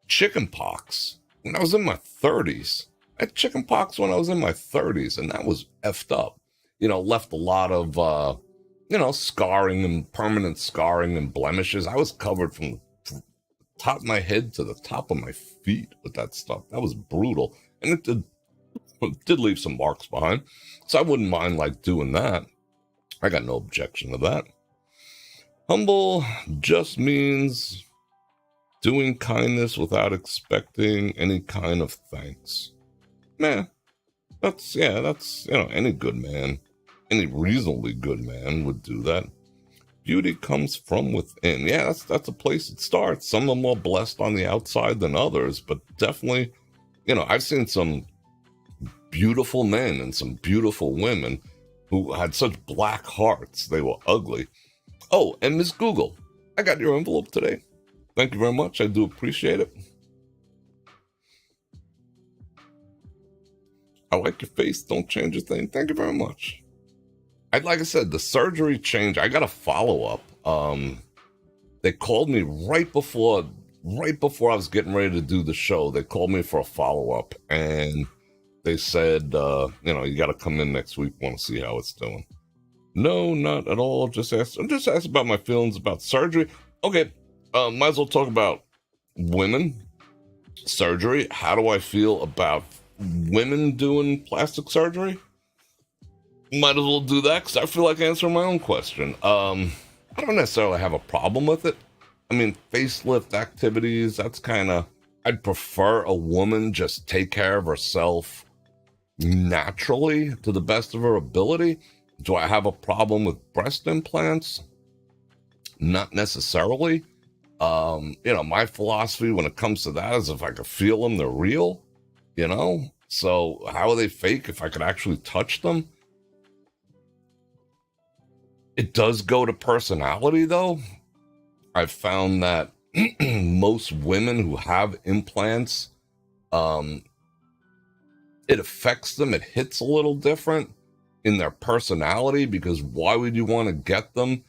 chicken pox when I was in my 30s. I had chicken pox when I was in my 30s, and that was effed up. Left a lot of, scarring and permanent scarring and blemishes. I was covered from the top of my head to the top of my feet with that stuff. That was brutal. And it did leave some marks behind. So I wouldn't mind, like, doing that. I got no objection to that. Humble just means doing kindness without expecting any kind of thanks. That's any good man, any reasonably good man would do that. Beauty comes from within. Yeah, that's a place it starts. Some are more blessed on the outside than others, but definitely, I've seen some beautiful men and some beautiful women who had such black hearts, they were ugly. Oh, and Miss Google, I got your envelope today. Thank you very much. I do appreciate it. I like your face. Don't change a thing. Thank you very much. Like I said, the surgery change, I got a follow-up. They called me right before I was getting ready to do the show. They called me for a follow-up, and they said, you got to come in next week. Want to see how it's doing. No, not at all. Just ask about my feelings about surgery. Okay, might as well talk about women surgery. How do I feel about women doing plastic surgery? Might as well do that because I feel like answering my own question. I don't necessarily have a problem with it. I mean, facelift activities, that's kind of, I'd prefer a woman just take care of herself naturally to the best of her ability. Do I have a problem with breast implants? Not necessarily. My philosophy when it comes to that is if I could feel them, they're real, So how are they fake if I could actually touch them? It does go to personality, though. I've found that most women who have implants, it affects them. It hits a little different in their personality, because why would you want to get them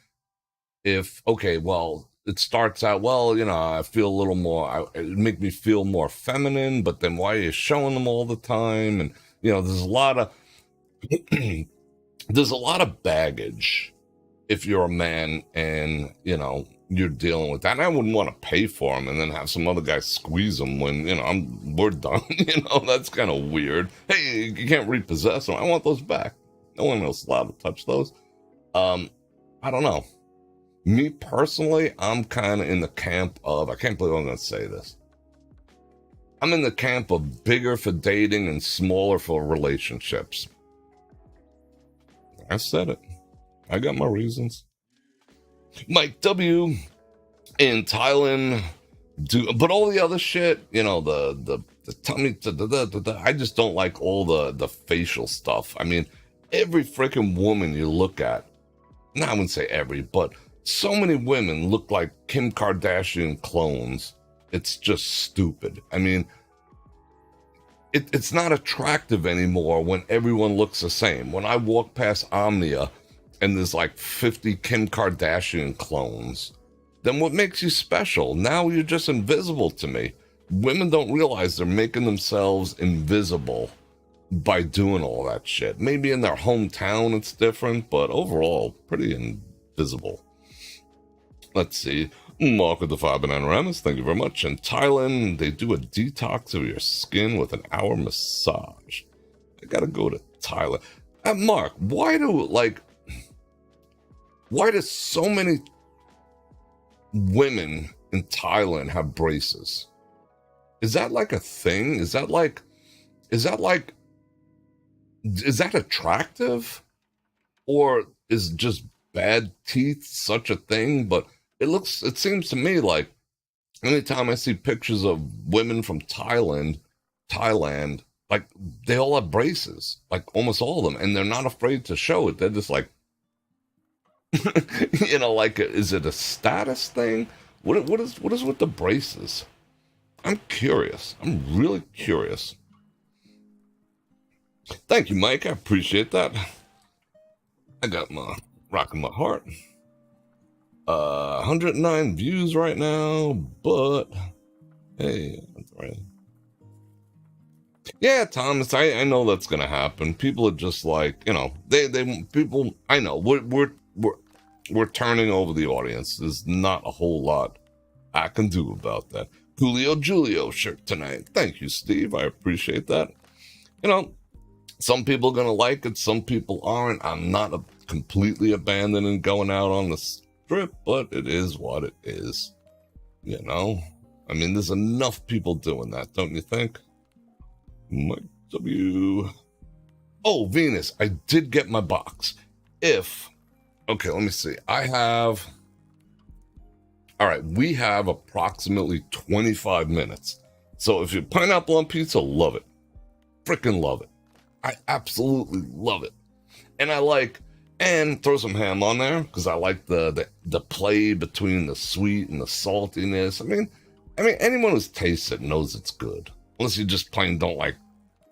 if, okay, well, it starts out, well, I feel a little more, it make me feel more feminine, but then why are you showing them all the time? And, there's a lot of baggage if you're a man and, you're dealing with that. And I wouldn't want to pay for them and then have some other guy squeeze them when, we're done. That's kind of weird. Hey, you can't repossess them. I want those back. No one else allowed to touch those. I don't know. Me personally, I'm kind of in the camp of, I can't believe I'm going to say this. I'm in the camp of bigger for dating and smaller for relationships. I said it. I got my reasons. Mike W. in Thailand, but all the other shit, the tummy, I just don't like all the facial stuff. I mean, every freaking woman you look at, I wouldn't say every, but so many women look like Kim Kardashian clones. It's just stupid. I mean, it's not attractive anymore when everyone looks the same. When I walk past Omnia and there's like 50 Kim Kardashian clones, then what makes you special? Now you're just invisible to me. Women don't realize they're making themselves invisible by doing all that shit. Maybe in their hometown it's different, but overall, pretty invisible. Let's see. Mark with the 5 Banana Ramas, thank you very much. In Thailand, they do a detox of your skin with an hour massage. I gotta go to Thailand. Mark, why do so many women in Thailand have braces. Is that like a thing? Is that attractive? Or is just bad teeth such a thing? But it seems to me like anytime I see pictures of women from Thailand, like they all have braces, like almost all of them, and they're not afraid to show it. They're just like, like, is it a status thing? What is with the braces? I'm curious. I'm really curious. Thank you, Mike. I appreciate that. I got my rocking my heart. 109 views right now, but hey, that's right. Yeah, Thomas, I know that's gonna happen. People are just like, people. I know we're turning over the audience. There's not a whole lot I can do about that. Julio Julio shirt tonight. Thank you, Steve. I appreciate that. Some people are gonna like it. Some people aren't. I'm not completely abandoning going out on the strip, but it is what it is. I mean, there's enough people doing that, don't you think? Mike W. Oh, Venus, I did get my box. Okay, let me see. All right, we have approximately 25 minutes. So if you're pineapple on pizza, love it. Freaking love it. I absolutely love it. And throw some ham on there because I like the play between the sweet and the saltiness. I mean, anyone who's tasted it knows it's good. Unless you just plain don't like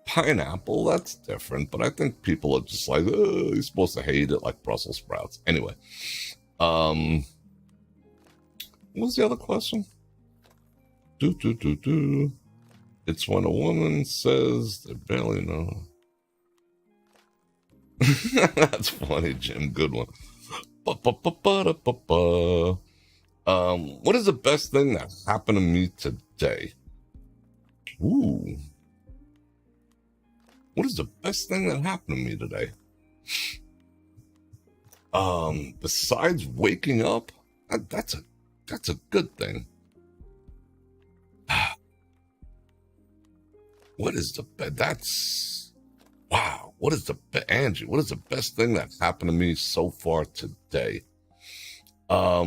pineapple, that's different. But I think people are just like, oh, you're supposed to hate it like Brussels sprouts. Anyway, what was the other question? It's when a woman says they barely know. That's funny, Jim. Good one. What is the best thing that happened to me today? Ooh. What is the best thing that happened to me today? Besides waking up, that's a good thing. What is wow. Angie, what is the best thing that happened to me so far today? I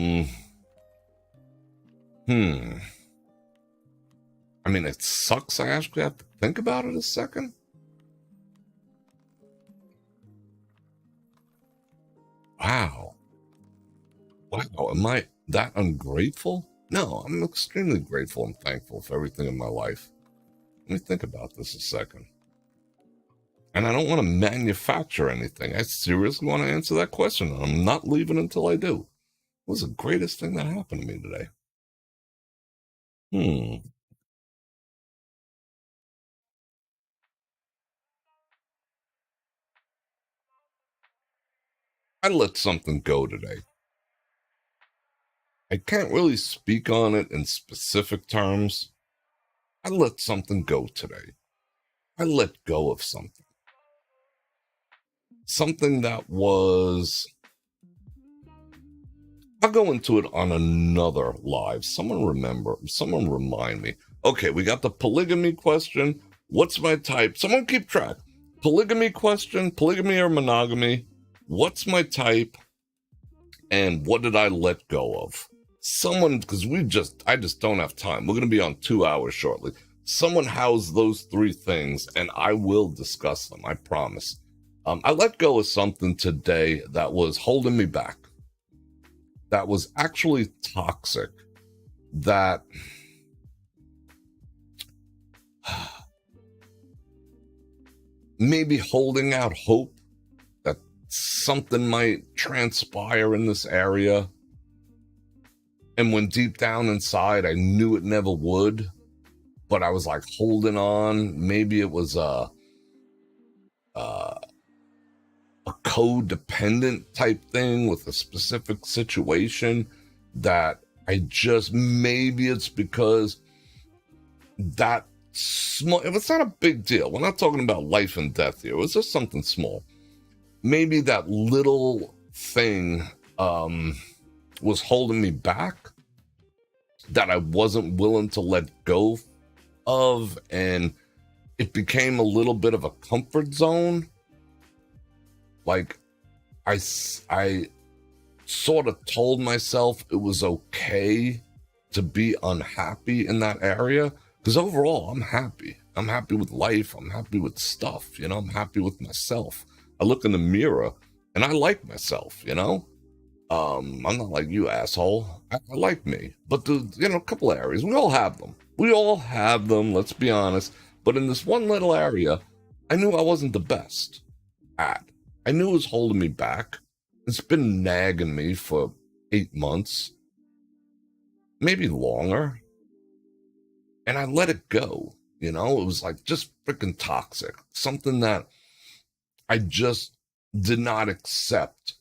mean, it sucks. I actually have to think about it a second. Wow. Am I that ungrateful? No, I'm extremely grateful and thankful for everything in my life. Let me think about this a second. And I don't want to manufacture anything. I seriously want to answer that question. And I'm not leaving until I do. What was the greatest thing that happened to me today? I let something go today. I can't really speak on it in specific terms. I let something go today. I let go of something. Something that was... I'll go into it on another live. Someone remind me. Okay, we got the polygamy question. What's my type? Someone keep track. Polygamy question, polygamy or monogamy. What's my type? And what did I let go of? Someone, because I just don't have time. We're going to be on 2 hours shortly. Someone house those three things and I will discuss them. I promise. I let go of something today that was holding me back. That was actually toxic. That maybe holding out hope that something might transpire in this area. And when deep down inside, I knew it never would, but I was like holding on. Maybe it was a codependent type thing with a specific situation that maybe it's because that small, if it's not a big deal, we're not talking about life and death here. It was just something small. Maybe that little thing was holding me back. that I wasn't willing to let go of, and it became a little bit of a comfort zone. Like I sort of told myself it was okay to be unhappy in that area, because overall I'm happy. I'm happy with life. I'm happy with stuff, I'm happy with myself. I look in the mirror and I like myself, I'm not like you, asshole. I like me. But a couple of areas, we all have them. Let's be honest. But in this one little area, I knew I wasn't the best at. I knew it was holding me back. It's been nagging me for 8 months, maybe longer. And I let it go. It was like just freaking toxic. Something that I just did not accept.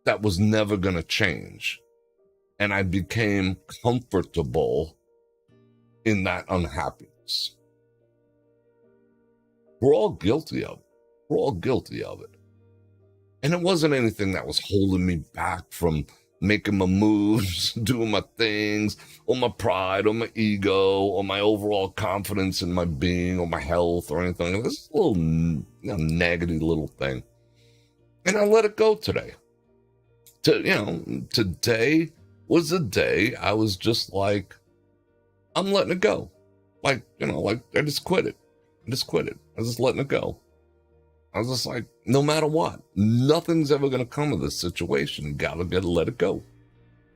That was never going to change. And I became comfortable in that unhappiness. We're all guilty of it. And it wasn't anything that was holding me back from making my moves, doing my things, or my pride, or my ego, or my overall confidence in my being, or my health, or anything. It was a little naggedy little thing. And I let it go today. Today was the day I was just like, I'm letting it go. I just quit it. I was just letting it go. I was just like, no matter what, nothing's ever going to come of this situation. You gotta let it go.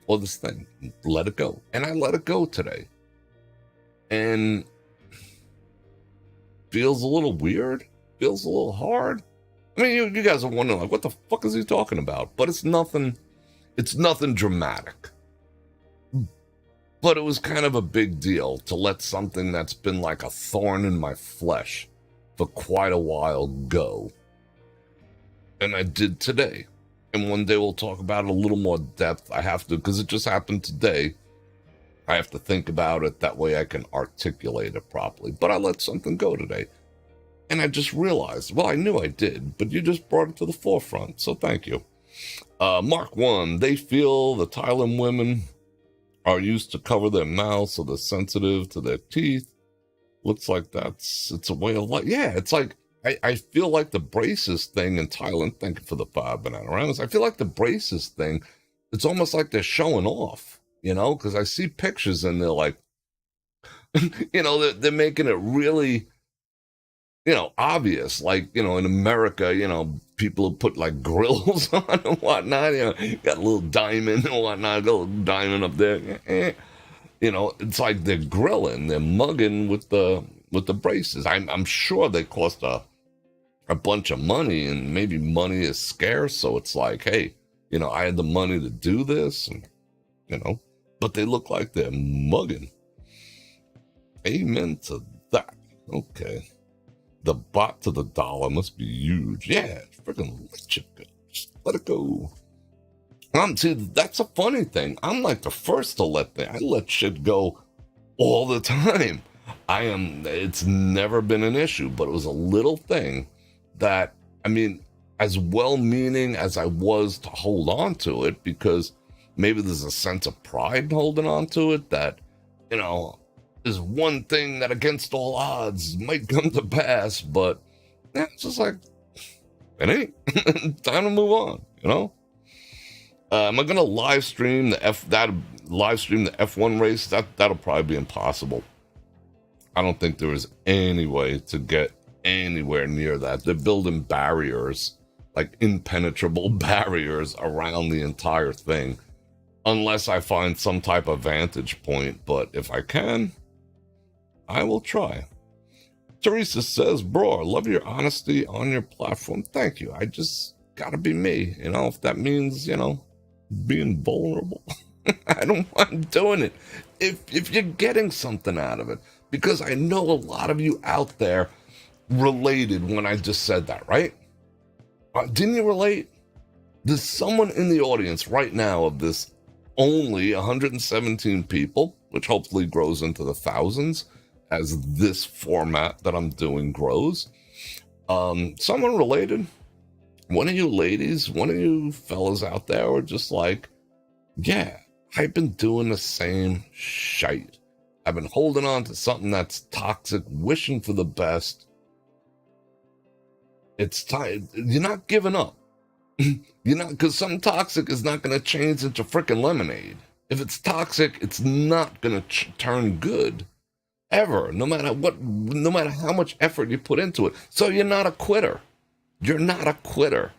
Or this thing, let it go. And I let it go today. And feels a little weird, feels a little hard. I mean, you guys are wondering, like, what the fuck is he talking about? But it's nothing dramatic. But it was kind of a big deal to let something that's been like a thorn in my flesh for quite a while go. And I did today. And one day we'll talk about it a little more depth. I have to, because it just happened today. I have to think about it. That way I can articulate it properly. But I let something go today. And I just realized, well, I knew I did, but you just brought it to the forefront. So thank you. Mark 1, they feel the Thailand women are used to cover their mouths, so they're sensitive to their teeth. Looks like it's a way of life. Yeah, it's like, I feel like the braces thing in Thailand, thank you for the 5 banana rounds. I feel like the braces thing, it's almost like they're showing off, because I see pictures and they're like, they're making it really, obvious. Like, in America, people put like grills on and whatnot, got a little diamond and whatnot, got a little diamond up there. It's like they're grilling, they're mugging with the braces. I'm sure they cost a bunch of money, and maybe money is scarce. So it's like, hey, I had the money to do this, and, but they look like they're mugging. Amen to that. Okay. The bot to the dollar must be huge. Yeah, freaking let it go. Just let it go. See, that's a funny thing. I'm like the first to I let shit go all the time. It's never been an issue, but it was a little thing that, as well-meaning as I was to hold on to it, because maybe there's a sense of pride in holding on to it that, is one thing that against all odds might come to pass, but it's just like, it ain't. Time to move on, Am I gonna live stream the F1 race? That'll probably be impossible. I don't think there is any way to get anywhere near that. They're building barriers, like impenetrable barriers around the entire thing, unless I find some type of vantage point. But if I can, I will try. Teresa says, bro, I love your honesty on your platform. Thank you. I just gotta be me. If that means, being vulnerable, I don't mind doing it. If you're getting something out of it, because I know a lot of you out there related when I just said that, right? Didn't you relate? There's someone in the audience right now of this only 117 people, which hopefully grows into the thousands as this format that I'm doing grows. Someone related? One of you ladies, one of you fellas out there are just like, Yeah, I've been doing the same shite. I've been holding on to something that's toxic, wishing for the best. It's time. You're not giving up. You're not, because something toxic is not going to change into freaking lemonade. If it's toxic, it's not going to turn good ever, no matter what, no matter how much effort you put into it. So you're not a quitter. You're not a quitter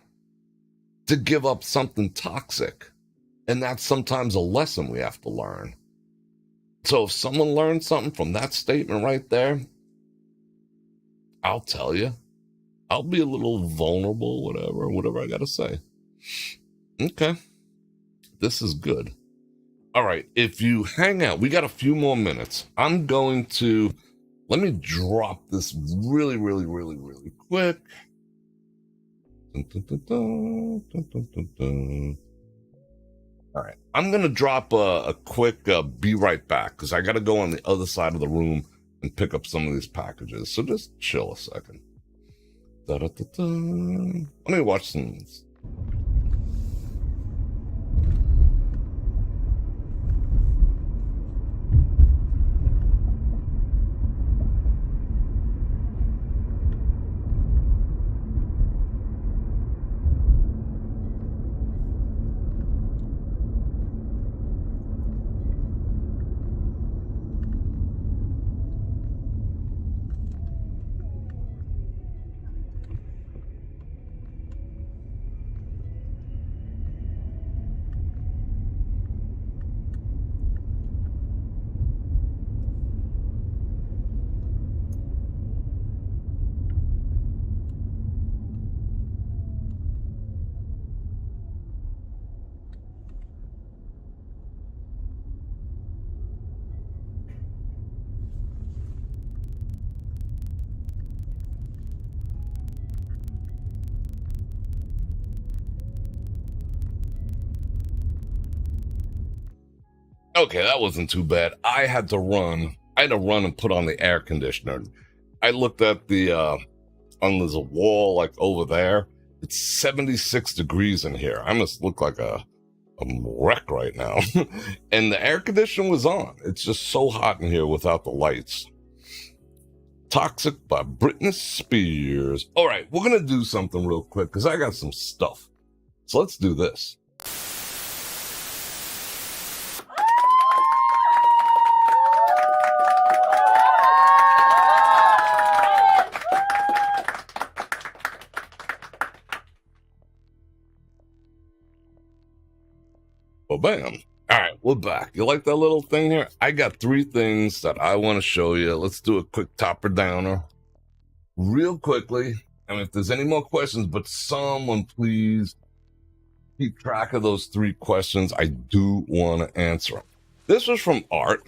to give up something toxic. And that's sometimes a lesson we have to learn. So if someone learned something from that statement right there, I'll tell you, I'll be a little vulnerable, whatever I got to say. Okay. This is good. All right. If you hang out, we got a few more minutes. I'm going to, let me drop this really quick. All right. I'm going to drop a quick be right back because I got to go on the other side of the room and pick up some of these packages. So just chill a second. Let me watch some. Okay, that wasn't too bad. I had to run and put on the air conditioner. I looked at the there's a wall like over there. It's 76 degrees in here. I must look like a wreck right now. And the air conditioner was on. It's just so hot in here without the lights. Toxic by Britney Spears. All right, we're gonna do something real quick because I got some stuff. So let's do this. Well, bam. All right, we're back. You like that little thing here? I got 3 things that I want to show you. Let's do a quick topper downer real quickly. And if there's any more questions, but someone please keep track of those 3 questions. I do want to answer them. This was from Art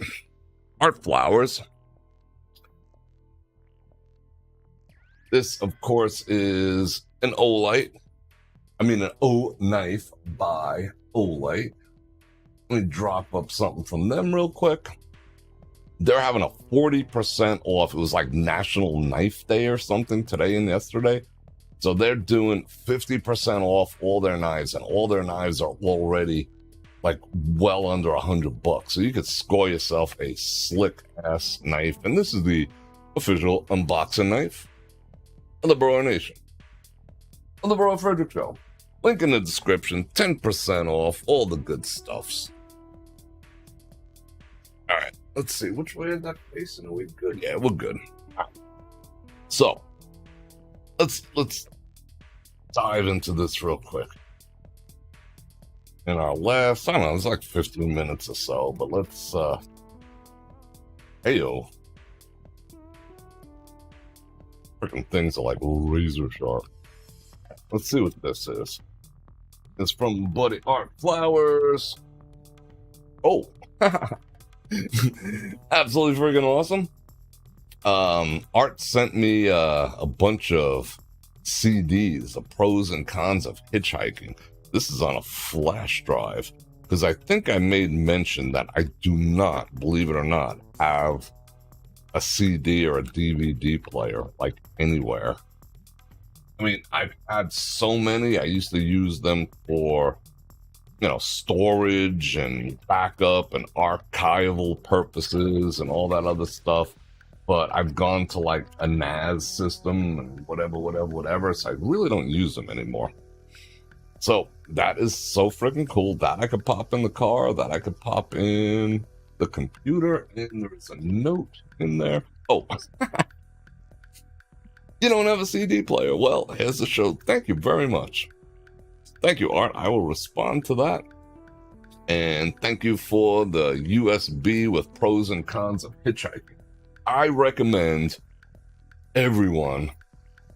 Flowers. This, of course, is an Olight. An O knife by Olight. Let me drop up something from them real quick. They're having a 40% off. It was like National Knife Day or something today and yesterday. So they're doing 50% off all their knives, and all their knives are already like well under $100. So you could score yourself a slick ass knife. And this is the official unboxing knife of the Bror Nation, on the Bror Fredrik Show. Link in the description, 10% off, all the good stuffs. All right, let's see, which way is that facing? Are we good? Yeah, we're good. Right. So, let's dive into this real quick. In our last, I don't know, it's like 15 minutes or so, but let's, hey-yo. Freaking things are like razor sharp. Let's see what this is. It's from Buddy Art Flowers. Oh, absolutely freaking awesome. Art sent me a bunch of CDs, the pros and cons of hitchhiking. This is on a flash drive because I think I made mention that I do not, believe it or not, have a CD or a DVD player like anywhere. I've had so many. I used to use them for storage and backup and archival purposes and all that other stuff. But I've gone to like a NAS system and whatever. So I really don't use them anymore. So that is so freaking cool that I could pop in the car, that I could pop in the computer, and there's a note in there. Oh, you don't have a CD player. Well, here's the show. Thank you very much. Thank you, Art. I will respond to that. And thank you for the USB with pros and cons of hitchhiking. I recommend everyone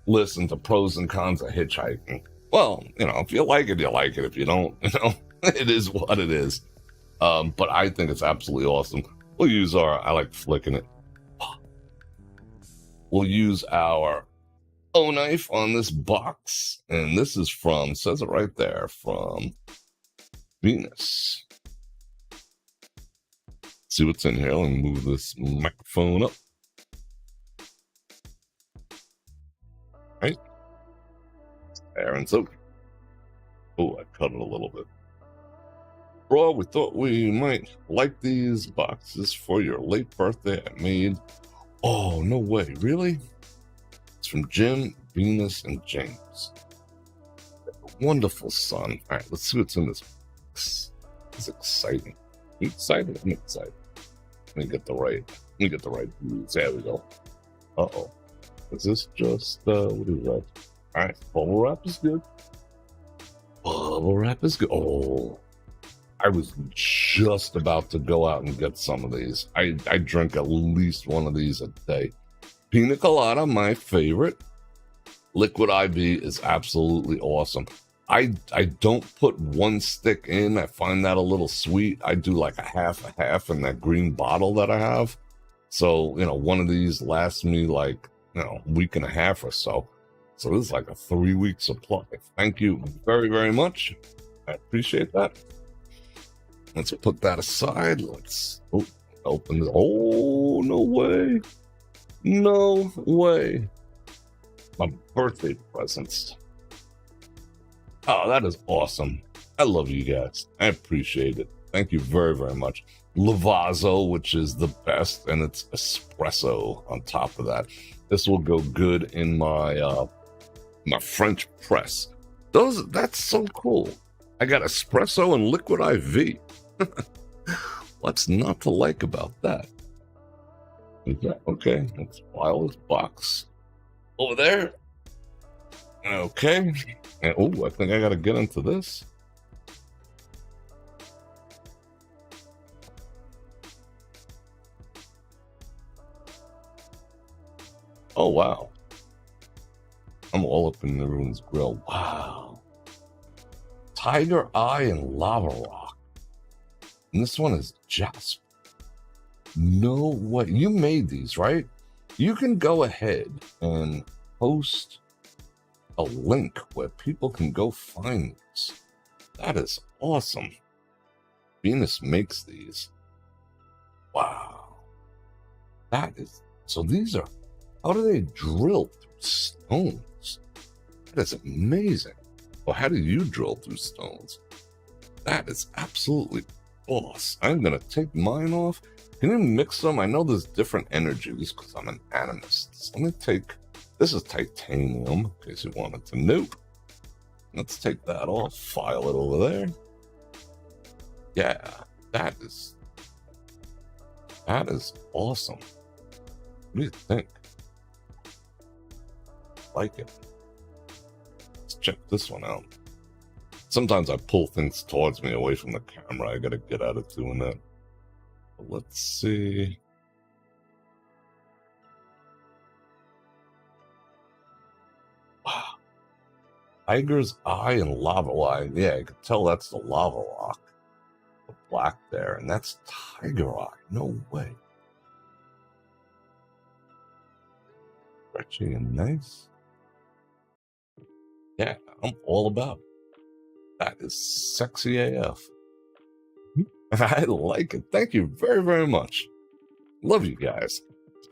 listen to pros and cons of hitchhiking. Well, if you like it, you like it. If you don't, it is what it is. But I think it's absolutely awesome. We'll use I like flicking it. We'll use our O-knife on this box. And this is says it right there, from Venus. See what's in here. Let me move this microphone up. Right. Aaron's open. Oh, I cut it a little bit. Bro, we thought we might like these boxes for your late birthday. I made. Oh, no way. Really? It's from Jim, Venus, and James. Wonderful son. All right, let's see what's in this box. It's exciting. You excited? I'm excited. Let me get the right blues. There we go. Uh-oh. Is this just, what is that? All right, bubble wrap is good. Bubble wrap is good. Oh, I was just about to go out and get some of these. I drink at least one of these a day. Pina colada, my favorite. Liquid IV is absolutely awesome. I don't put one stick in. I find that a little sweet. I do like a half in that green bottle that I have. So, one of these lasts me like, a week and a half or so. So this is like a 3-week supply. Thank you very, very much. I appreciate that. Let's put that aside. Let's open this. Oh, no way. No way. My birthday presents. Oh, that is awesome. I love you guys. I appreciate it. Thank you very, very much. Lavazzo, which is the best, and it's espresso on top of that. This will go good in my my French press. That's so cool. I got espresso and liquid IV. What's not to like about that? Okay, let's file this box over there. Okay. And, I think I gotta get into this. Oh, wow. I'm all up in everyone's grill. Wow. Tiger Eye and Lava Rock. And this one is Jasper. No way. You made these, right? You can go ahead and post a link where people can go find these. That is awesome. Venus makes these. Wow. So these are, how do they drill through stones? That is amazing. Well, how do you drill through stones? That is absolutely boss. I'm going to take mine off. Can you mix them? I know there's different energies because I'm an animist. So let me take, this is titanium, in case you wanted to know. Let's take that off, file it over there. Yeah, that is awesome. What do you think? Like it. Let's check this one out. Sometimes I pull things towards me away from the camera. I gotta get out of doing that. But let's see. Wow. Tiger's Eye and Lava Eye. Yeah, I could tell that's the lava rock. The black there. And that's Tiger Eye. No way. Stretchy and nice. Yeah, I'm all about it. That is sexy AF. I like it. Thank you very, very much. Love you guys.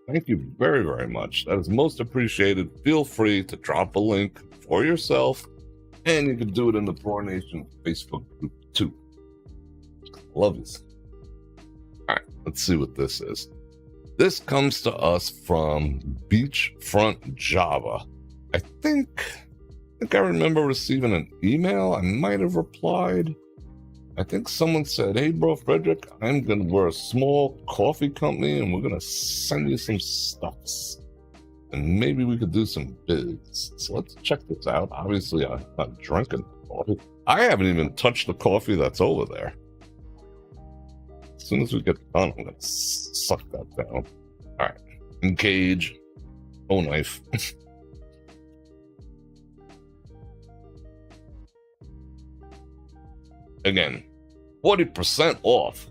Thank you very, very much. That is most appreciated. Feel free to drop a link for yourself, and you can do it in the Bror Nation Facebook group too. Love you. All right, let's see what this is. This comes to us from Beachfront Java. I think I remember receiving an email. I might have replied. I think someone said, "Hey, Bror Fredrik, we're a small coffee company and we're gonna send you some stuffs. And maybe we could do some bids." So let's check this out. Obviously, I'm not drinking coffee. I haven't even touched the coffee that's over there. As soon as we get done, I'm gonna suck that down. All right, engage. Oh, knife. Again, 40% off.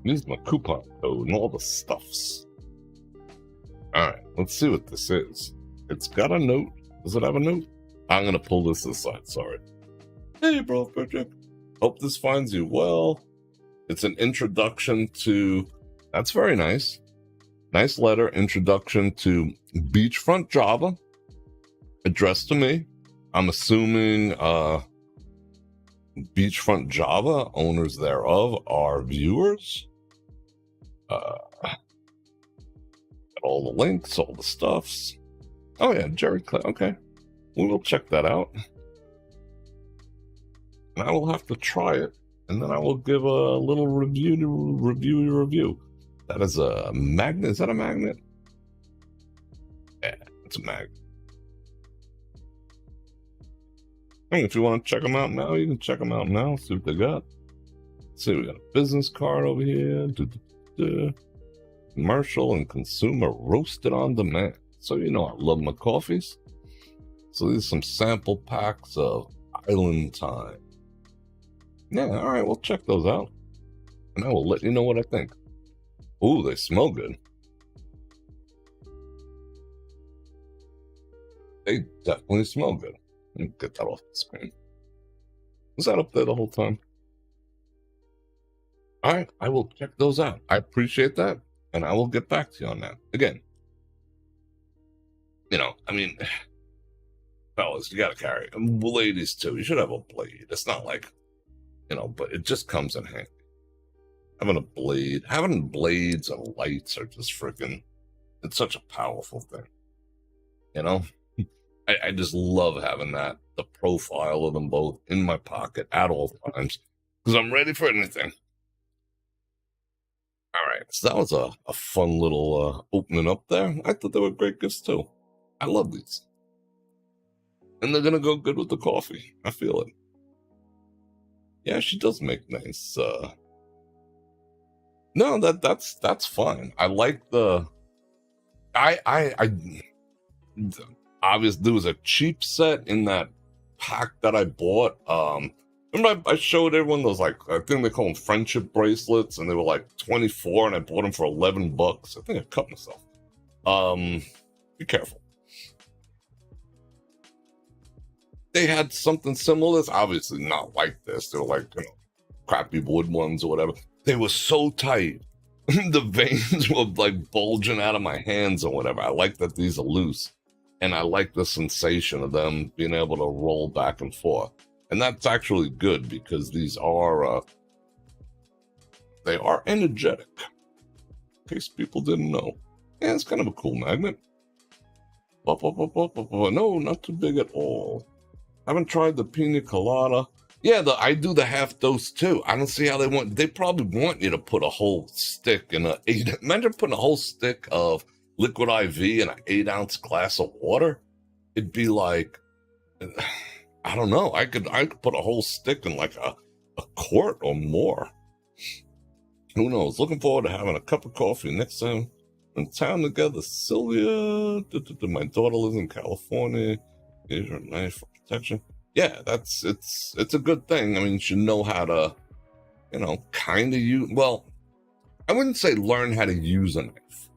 Use my coupon code and all the stuffs. All right, let's see what this is. It's got a note. Does it have a note? I'm going to pull this aside, sorry. Hey, Bror Fredrik. Hope this finds you well. It's an introduction to... That's very nice. Nice letter. Introduction to Beachfront Java. Addressed to me. I'm assuming Beachfront Java, owners thereof, are viewers. Got all the links, all the stuffs. Oh yeah, Jerry Clay. Okay, we will check that out, and I will have to try it, and then I will give a little review. That is a magnet. Is that a magnet? Yeah, it's a magnet. If you want to check them out now, you can check them out now. See what they got. See, we got a business card over here. Commercial and consumer roasted on demand. So you know I love my coffees. So these are some sample packs of Island Time. Yeah, all right, we'll check those out. And I will let you know what I think. Ooh, they smell good. They definitely smell good. Let me get that off the screen. Was that up there the whole time? All right, I will check those out. I appreciate that, and I will get back to you on that. Again, you know, I mean, fellas, you got to carry. Ladies, too, you should have a blade. It's not like, you know, but it just comes in handy. Having a blade, having blades and lights are just freaking, it's such a powerful thing, you know? I just love having that, the profile of them both in my pocket at all times, because I'm ready for anything. All right, so that was a fun little opening up there. I thought they were great gifts too. I love these. And they're going to go good with the coffee. I feel it. Yeah, she does make nice. No, that's fine. I like the... Obviously, there was a cheap set in that pack that I bought. Remember I showed everyone those, like, I think they call them friendship bracelets, and they were like 24, and I bought them for $11. I think I cut myself. Be careful. They had something similar. It's obviously not like this. They were like, you know, crappy wood ones or whatever. They were so tight. The veins were like bulging out of my hands or whatever. I like that these are loose. And I like the sensation of them being able to roll back and forth. And that's actually good because these are, they are energetic. In case people didn't know. Yeah, it's kind of a cool magnet. No, not too big at all. Haven't tried the pina colada. Yeah, I do the half dose too. I don't see how they probably want you to put a whole stick in imagine putting a whole stick of liquid IV in an 8-ounce glass of water. It'd be like, I don't know. I could put a whole stick in like a quart or more. Who knows? Looking forward to having a cup of coffee next time in town together. Sylvia, my daughter lives in California. Here's your knife for protection. Yeah, it's a good thing. I mean, you should know how to, you know, kind of use. Well, I wouldn't say learn how to use a knife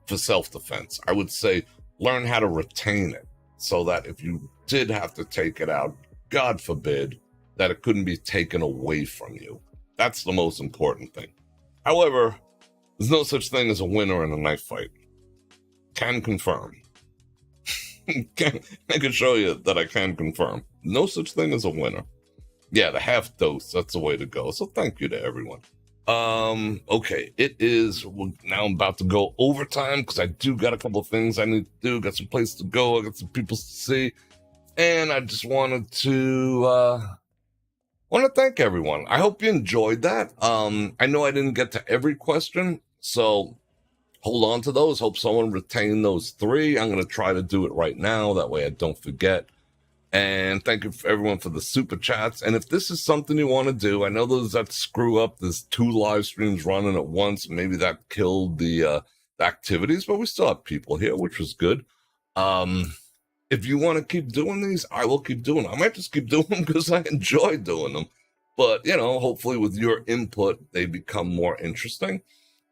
for self-defense. I would say learn how to retain it so that if you did have to take it out, God forbid, that it couldn't be taken away from you. That's the most important thing. However, there's no such thing as a winner in a knife fight. Can confirm. I can show you that I can confirm. No such thing as a winner. Yeah, the half dose. That's the way to go. So thank you to everyone. Okay, it is now. I'm about to go overtime because I do got a couple of things I need to do. Got some place to go. I got some people to see, and I just wanted to thank everyone. I hope you enjoyed that. I know I didn't get to every question, so hold on to those. Hope someone retained those 3. I'm going to try to do it right now. That way I don't forget. And thank you for everyone for the super chats. And if this is something you want to do, I know those that screw up. There's 2 live streams running at once. Maybe that killed the activities, but we still have people here, which was good. If you want to keep doing these, I will keep doing them. I might just keep doing them because I enjoy doing them. But, hopefully with your input, they become more interesting.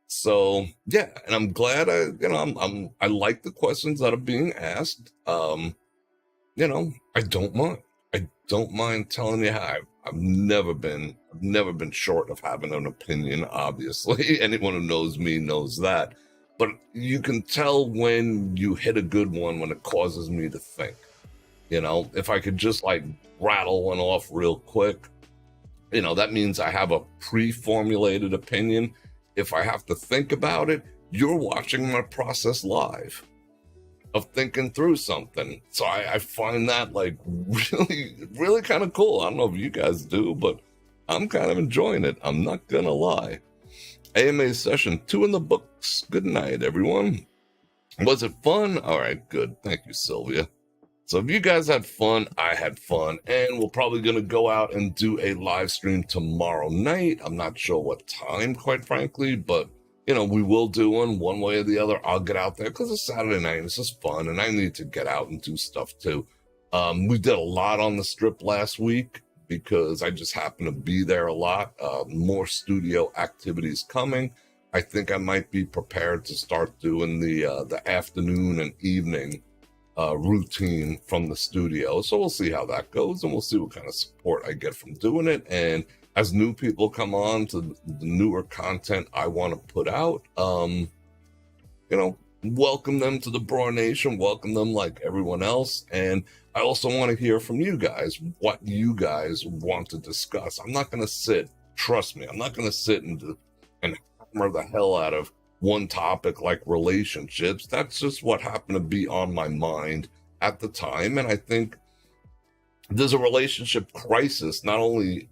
So, yeah, and I'm glad I like the questions that are being asked. I don't mind. I don't mind telling you how I've never been short of having an opinion, obviously. Anyone who knows me knows that. But you can tell when you hit a good one when it causes me to think. If I could just rattle one off real quick, that means I have a pre-formulated opinion. If I have to think about it, you're watching my process live of thinking through something. So I find that really, really kind of cool. I don't know if you guys do, but I'm kind of enjoying it. I'm not gonna lie. AMA session 2 in the books. Good night, everyone. Was it fun? All right, good. Thank you, Sylvia. So if you guys had fun, I had fun, and we're probably going to go out and do a live stream tomorrow night. I'm not sure what time, quite frankly, but we will do one way or the other. I'll get out there because it's Saturday night. It's just fun, and I need to get out and do stuff too. We did a lot on the strip last week because I just happened to be there a lot. More studio activities coming. I think I might be prepared to start doing the afternoon and evening routine from the studio. So we'll see how that goes, and we'll see what kind of support I get from doing it. And as new people come on to the newer content I want to put out, welcome them to the Bror Nation, welcome them like everyone else. And I also want to hear from you guys, what you guys want to discuss. I'm not going to sit, trust me, I'm not going to sit and hammer the hell out of one topic like relationships. That's just what happened to be on my mind at the time. And I think there's a relationship crisis, not only,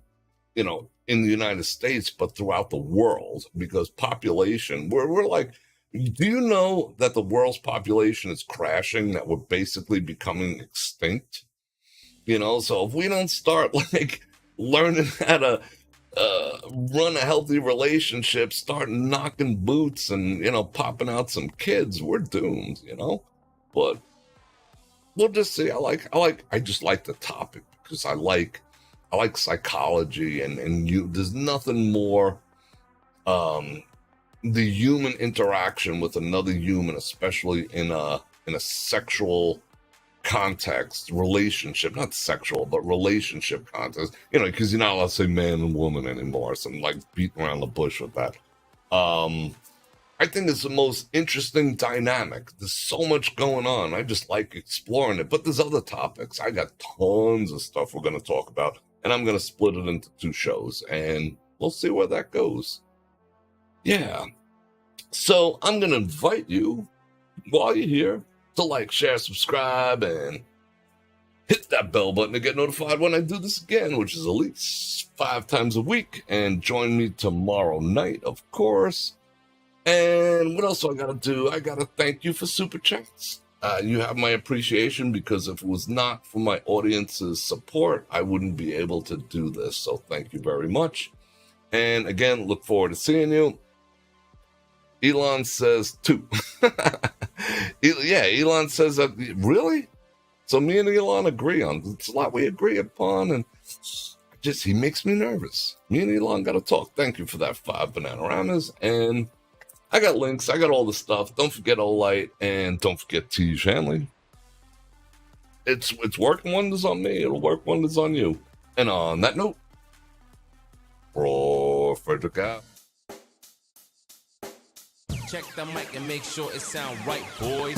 in the United States, but throughout the world, because population, we're like, do you know that the world's population is crashing, that we're basically becoming extinct? So if we don't start learning how to run a healthy relationship, start knocking boots and, popping out some kids, we're doomed, but we'll just see. I just like the topic because I like psychology and there's nothing more, the human interaction with another human, especially in a sexual context, relationship, not sexual, but relationship context, because you're not allowed to say man and woman anymore. So I'm beating around the bush with that. I think it's the most interesting dynamic. There's so much going on. I just like exploring it, but there's other topics. I got tons of stuff we're going to talk about, and I'm going to split it into 2 shows, and we'll see where that goes. Yeah. So I'm going to invite you, while you're here, to share, subscribe, and hit that bell button to get notified when I do this again, which is at least 5 times a week. And join me tomorrow night, of course. And what else do I got to do? I got to thank you for super chats. You have my appreciation, because if it was not for my audience's support, I wouldn't be able to do this. So thank you very much. And again, look forward to seeing you. Elon says 2. Yeah, Elon says that. Really? So me and Elon agree on, it's a lot we agree upon, and he makes me nervous. Me and Elon got to talk. Thank you for that 5 Bananagramas, and I got links. I got all the stuff. Don't forget Olight, and don't forget T. Shanley. It's working wonders on me. It'll work wonders on you. And on that note, Bror Fredrik out. Check the mic and make sure it sound right, boys.